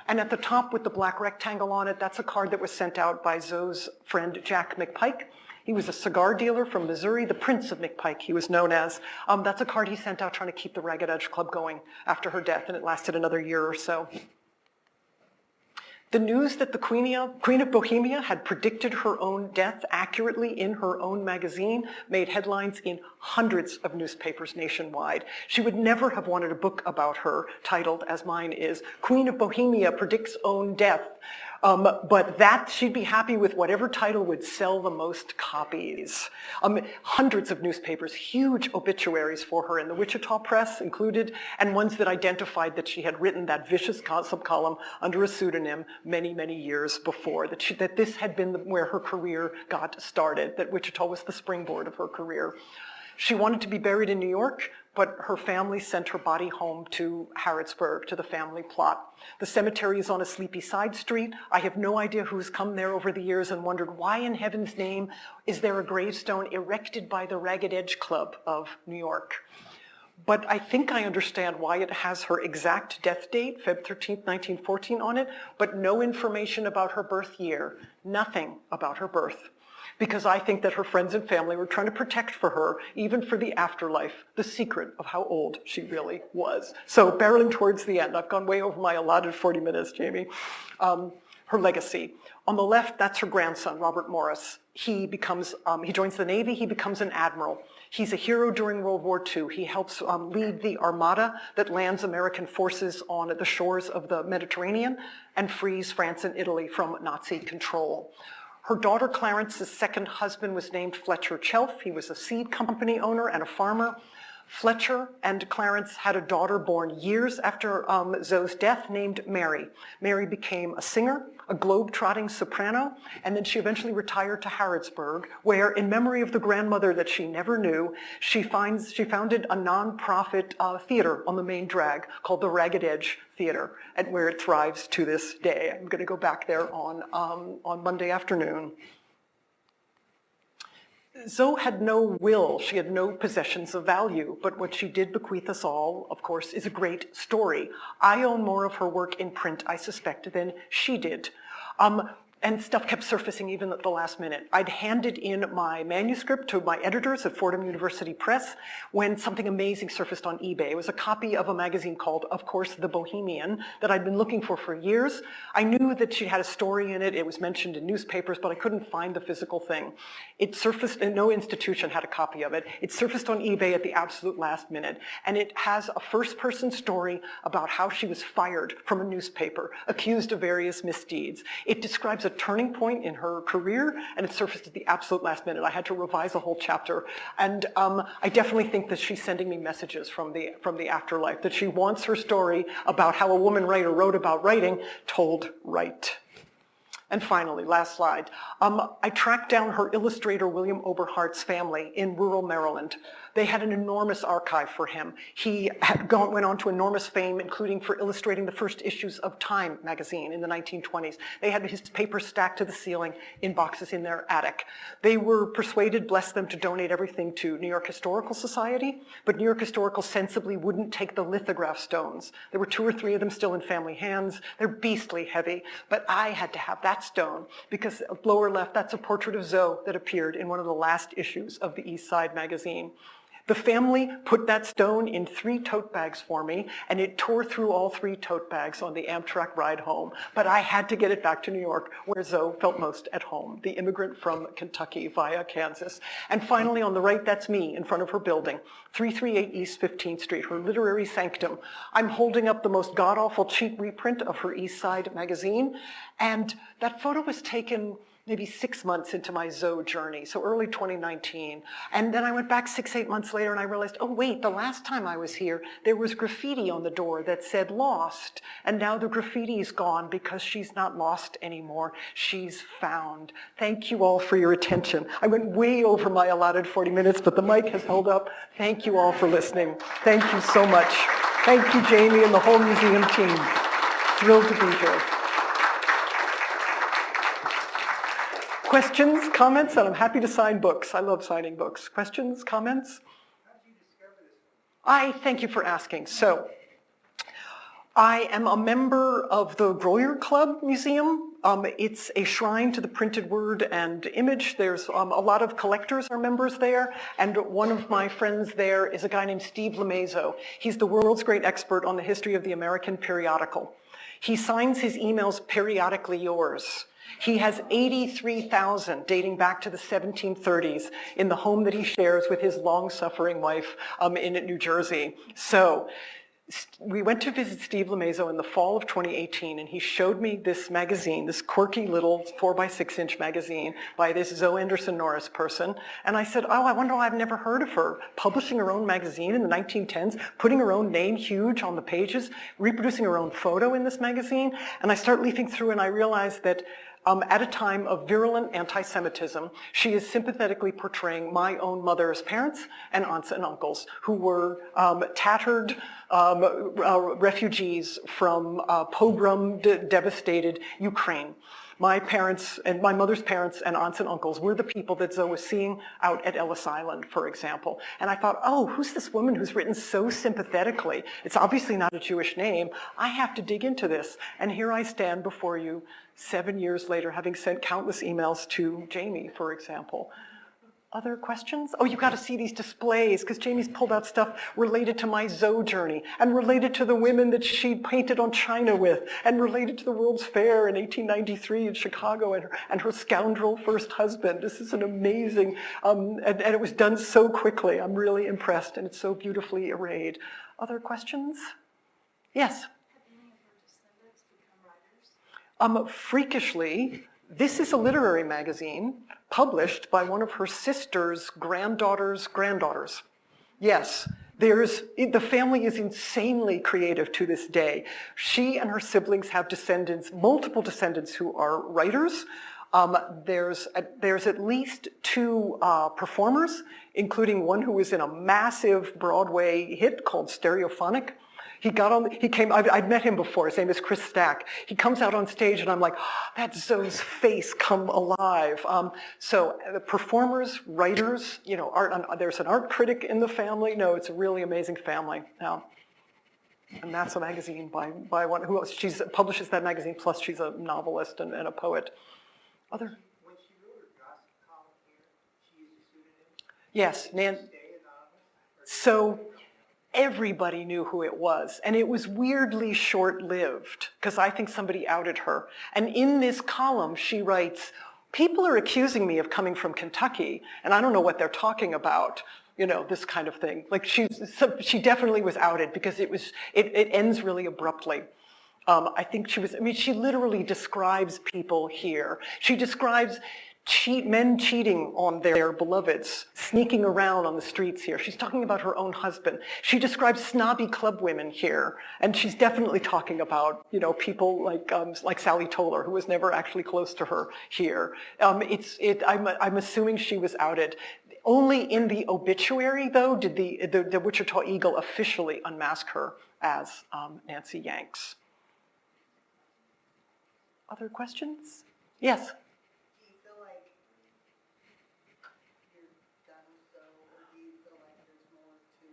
And at the top with the black rectangle on it, that's a card that was sent out by Zoe's friend Jack McPike. He was a cigar dealer from Missouri, the Prince of McPike, he was known as. That's a card he sent out trying to keep the Ragged Edge Klub going after her death, and it lasted another year or so. The news that the Queen of Bohemia had predicted her own death accurately in her own magazine made headlines in hundreds of newspapers nationwide. She would never have wanted a book about her titled, as mine is, Queen of Bohemia Predicts Own Death. But that she'd be happy with whatever title would sell the most copies. Hundreds of newspapers, huge obituaries for her in the Wichita Press included, and ones that identified that she had written that vicious subcolumn under a pseudonym many, many years before, that this had been where her career got started, that Wichita was the springboard of her career. She wanted to be buried in New York, but her family sent her body home to Harrodsburg, to the family plot. The cemetery is on a sleepy side street. I have no idea who's come there over the years and wondered why in heaven's name is there a gravestone erected by the Ragged Edge Klub of New York. But I think I understand why it has her exact death date, Feb 13th, 1914 on it, but no information about her birth year, nothing about her birth. Because I think that her friends and family were trying to protect for her, even for the afterlife, the secret of how old she really was. So barreling towards the end, I've gone way over my allotted 40 minutes, Jamie. Her legacy. On the left, that's her grandson, Robert Morris. He joins the Navy, he becomes an admiral. He's a hero during World War II. He helps lead the armada that lands American forces on the shores of the Mediterranean and frees France and Italy from Nazi control. Her daughter Clarence's second husband was named Fletcher Chelf. He was a seed company owner and a farmer. Fletcher and Clarence had a daughter born years after Zoe's death named Mary. Mary became a singer, a globe-trotting soprano, and then she eventually retired to Harrodsburg, where in memory of the grandmother that she never knew, she founded a non-profit theater on the main drag called the Ragged Edge Theater, and where it thrives to this day. I'm going to go back there on Monday afternoon. Zoe had no will, she had no possessions of value, but what she did bequeath us all, of course, is a great story. I own more of her work in print, I suspect, than she did. And stuff kept surfacing even at the last minute. I'd handed in my manuscript to my editors at Fordham University Press when something amazing surfaced on eBay. It was a copy of a magazine called, of course, The Bohemian that I'd been looking for years. I knew that she had a story in it. It was mentioned in newspapers, but I couldn't find the physical thing. It surfaced, and no institution had a copy of it. It surfaced on eBay at the absolute last minute. And it has a first-person story about how she was fired from a newspaper, accused of various misdeeds. It describes a turning point in her career, and it surfaced at the absolute last minute. I had to revise a whole chapter, and I definitely think that she's sending me messages from the afterlife, that she wants her story about how a woman writer wrote about writing told right. And finally, last slide. I tracked down her illustrator, William Oberhart's family in rural Maryland. They had an enormous archive for him. He went on to enormous fame, including for illustrating the first issues of Time magazine in the 1920s. They had his papers stacked to the ceiling in boxes in their attic. They were persuaded, bless them, to donate everything to New York Historical Society, but New York Historical sensibly wouldn't take the lithograph stones. There were 2 or 3 of them still in family hands. They're beastly heavy, but I had to have that stone because lower left, that's a portrait of Zoe that appeared in one of the last issues of the East Side magazine. The family put that stone in 3 tote bags for me, and it tore through all 3 tote bags on the Amtrak ride home. But I had to get it back to New York, where Zoe felt most at home, the immigrant from Kentucky via Kansas. And finally, on the right, that's me in front of her building, 338 East 15th Street, her literary sanctum. I'm holding up the most god-awful cheap reprint of her East Side magazine, and that photo was taken maybe 6 months into my Zoe journey, so early 2019. And then I went back 6-8 months later and I realized, oh wait, the last time I was here, there was graffiti on the door that said lost. And now the graffiti is gone because she's not lost anymore, she's found. Thank you all for your attention. I went way over my allotted 40 minutes, but the mic has held up. Thank you all for listening. Thank you so much. Thank you, Jamie, and the whole museum team. Thrilled to be here. Questions, comments, and I'm happy to sign books. I love signing books. Questions, comments? How did you discover this one? Thank you for asking. So, I am a member of the Royer Club Museum. It's a shrine to the printed word and image. There's a lot of collectors are members there, and one of my friends there is a guy named Steve Lemaizo. He's the world's great expert on the history of the American periodical. He signs his emails periodically yours. He has 83,000 dating back to the 1730s in the home that he shares with his long-suffering wife in New Jersey. So we went to visit Steve Lemaizo in the fall of 2018, and he showed me this magazine, this quirky little 4x6-inch magazine by this Zoe Anderson Norris person. And I said, oh, I wonder why I've never heard of her. Publishing her own magazine in the 1910s, putting her own name huge on the pages, reproducing her own photo in this magazine. And I start leafing through and I realized that at a time of virulent anti-Semitism, she is sympathetically portraying my own mother's parents and aunts and uncles who were tattered refugees from pogrom-devastated Ukraine. My parents and my mother's parents and aunts and uncles were the people that Zoe was seeing out at Ellis Island, for example. And I thought, oh, who's this woman who's written so sympathetically? It's obviously not a Jewish name. I have to dig into this. And here I stand before you 7 years later, having sent countless emails to Jamie, for example. Other questions? Oh, you've got to see these displays, because Jamie's pulled out stuff related to my Zoe journey, and related to the women that she painted on china with, and related to the World's Fair in 1893 in Chicago, and her scoundrel first husband. This is an amazing, and it was done so quickly. I'm really impressed, and it's so beautifully arrayed. Other questions? Yes? Have any of her descendants become writers? Freakishly, this is a literary magazine published by one of her sister's granddaughters' granddaughters. Yes, the family is insanely creative to this day. She and her siblings have descendants, multiple descendants who are writers. There's at least 2 performers, including one who was in a massive Broadway hit called Stereophonic. I'd met him before, his name is Chris Stack. He comes out on stage and I'm like, oh, that's Zoe's face come alive. So the performers, writers, you know, there's an art critic in the family. No, it's a really amazing family. And that's a magazine by one who else, she publishes that magazine, plus she's a novelist and a poet. Other? When she wrote her gossip column here, she used a pseudonym? Yes, Nan. Stay anonymous? So everybody knew who it was, and it was weirdly short-lived, because I think somebody outed her. And in this column, she writes, people are accusing me of coming from Kentucky, and I don't know what they're talking about. You know, this kind of thing. Like she definitely was outed, because it ends really abruptly. I think she literally describes people here. She describes men cheating on their beloveds, sneaking around on the streets here. She's talking about her own husband. She describes snobby club women here, and she's definitely talking about, you know, people like Sally Toller, who was never actually close to her here. I'm assuming she was outed. Only in the obituary, though, did the Wichita Eagle officially unmask her as Nancy Yanks. Other questions? Yes? Do you feel like you're done so, or do you feel like there's more to?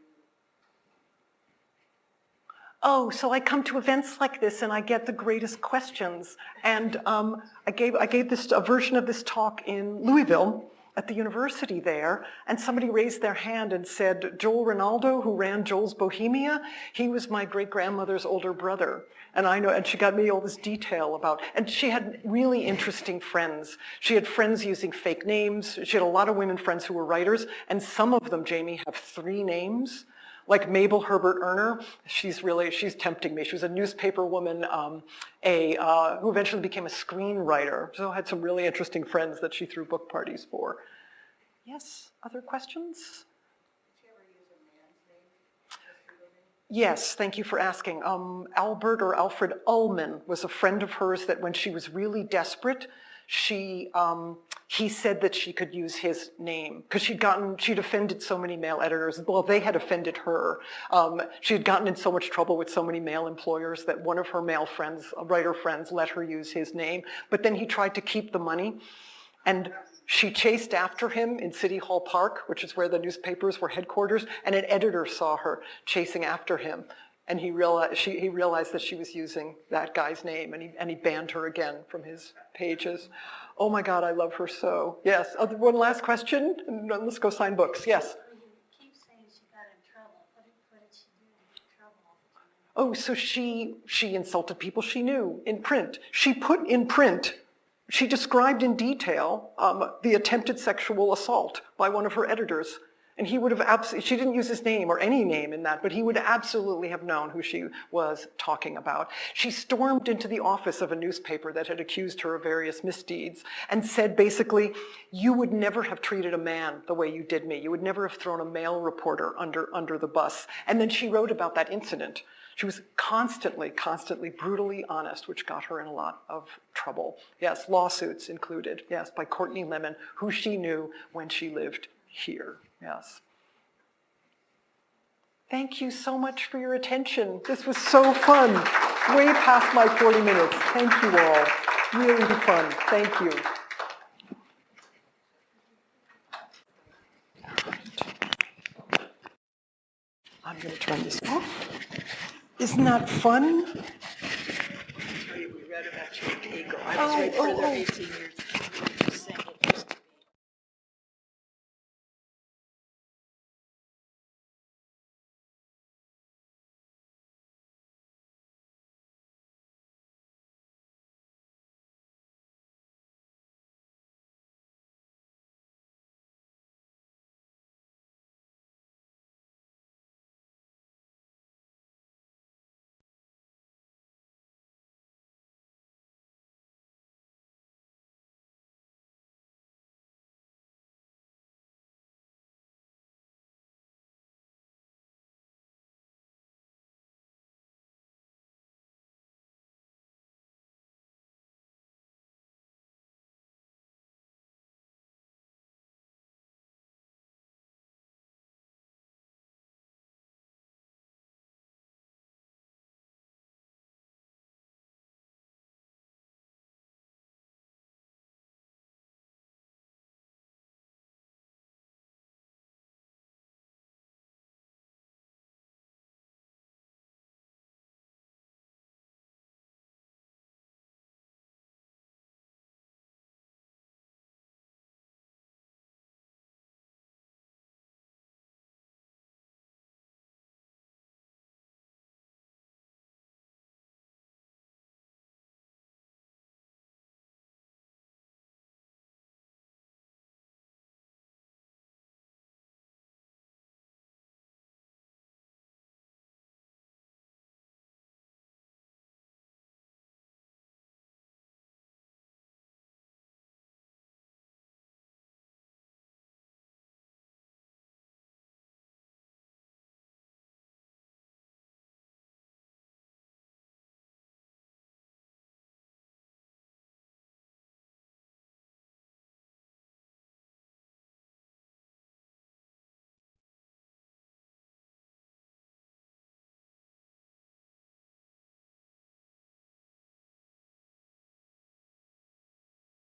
Oh, so I come to events like this and I get the greatest questions. And I gave a version of this talk in Louisville at the university there, and somebody raised their hand and said, Joel Rinaldo, who ran Joel's Bohemia, he was my great-grandmother's older brother. And I know, and she got me all this detail about, and she had really interesting friends. She had friends using fake names. She had a lot of women friends who were writers, and some of them, Jamie, have 3 names. Like Mabel Herbert Erner, she's tempting me. She was a newspaper woman who eventually became a screenwriter. So had some really interesting friends that she threw book parties for. Yes, other questions? Did you ever use a man's name? Yes, thank you for asking. Albert or Alfred Ullman was a friend of hers that when she was really desperate, he said that she could use his name because she'd offended so many male editors. Well, they had offended her. She had gotten in so much trouble with so many male employers that one of her male friends, writer friends, let her use his name. But then he tried to keep the money, and she chased after him in City Hall Park, which is where the newspapers were headquarters, and an editor saw her chasing after him. And he realized that she was using that guy's name, and he banned her again from his pages. Oh my God, I love her so. Yes, one last question, and let's go sign books. Yes? You keep saying she got in trouble. What did she do to get in trouble? Oh, so she insulted people she knew in print. She put in print, she described in detail the attempted sexual assault by one of her editors. And he would have she didn't use his name or any name in that, but he would absolutely have known who she was talking about. She stormed into the office of a newspaper that had accused her of various misdeeds and said basically, you would never have treated a man the way you did me. You would never have thrown a male reporter under the bus. And then she wrote about that incident. She was constantly brutally honest, which got her in a lot of trouble. Yes, lawsuits included, yes, by Courtney Lemon, who she knew when she lived here. Yes. Thank you so much for your attention. This was so fun. Way past my 40 minutes. Thank you all. Really fun. Thank you. I'm going to turn this off. Isn't that fun? We read about your eagle. I was right for their 18 years.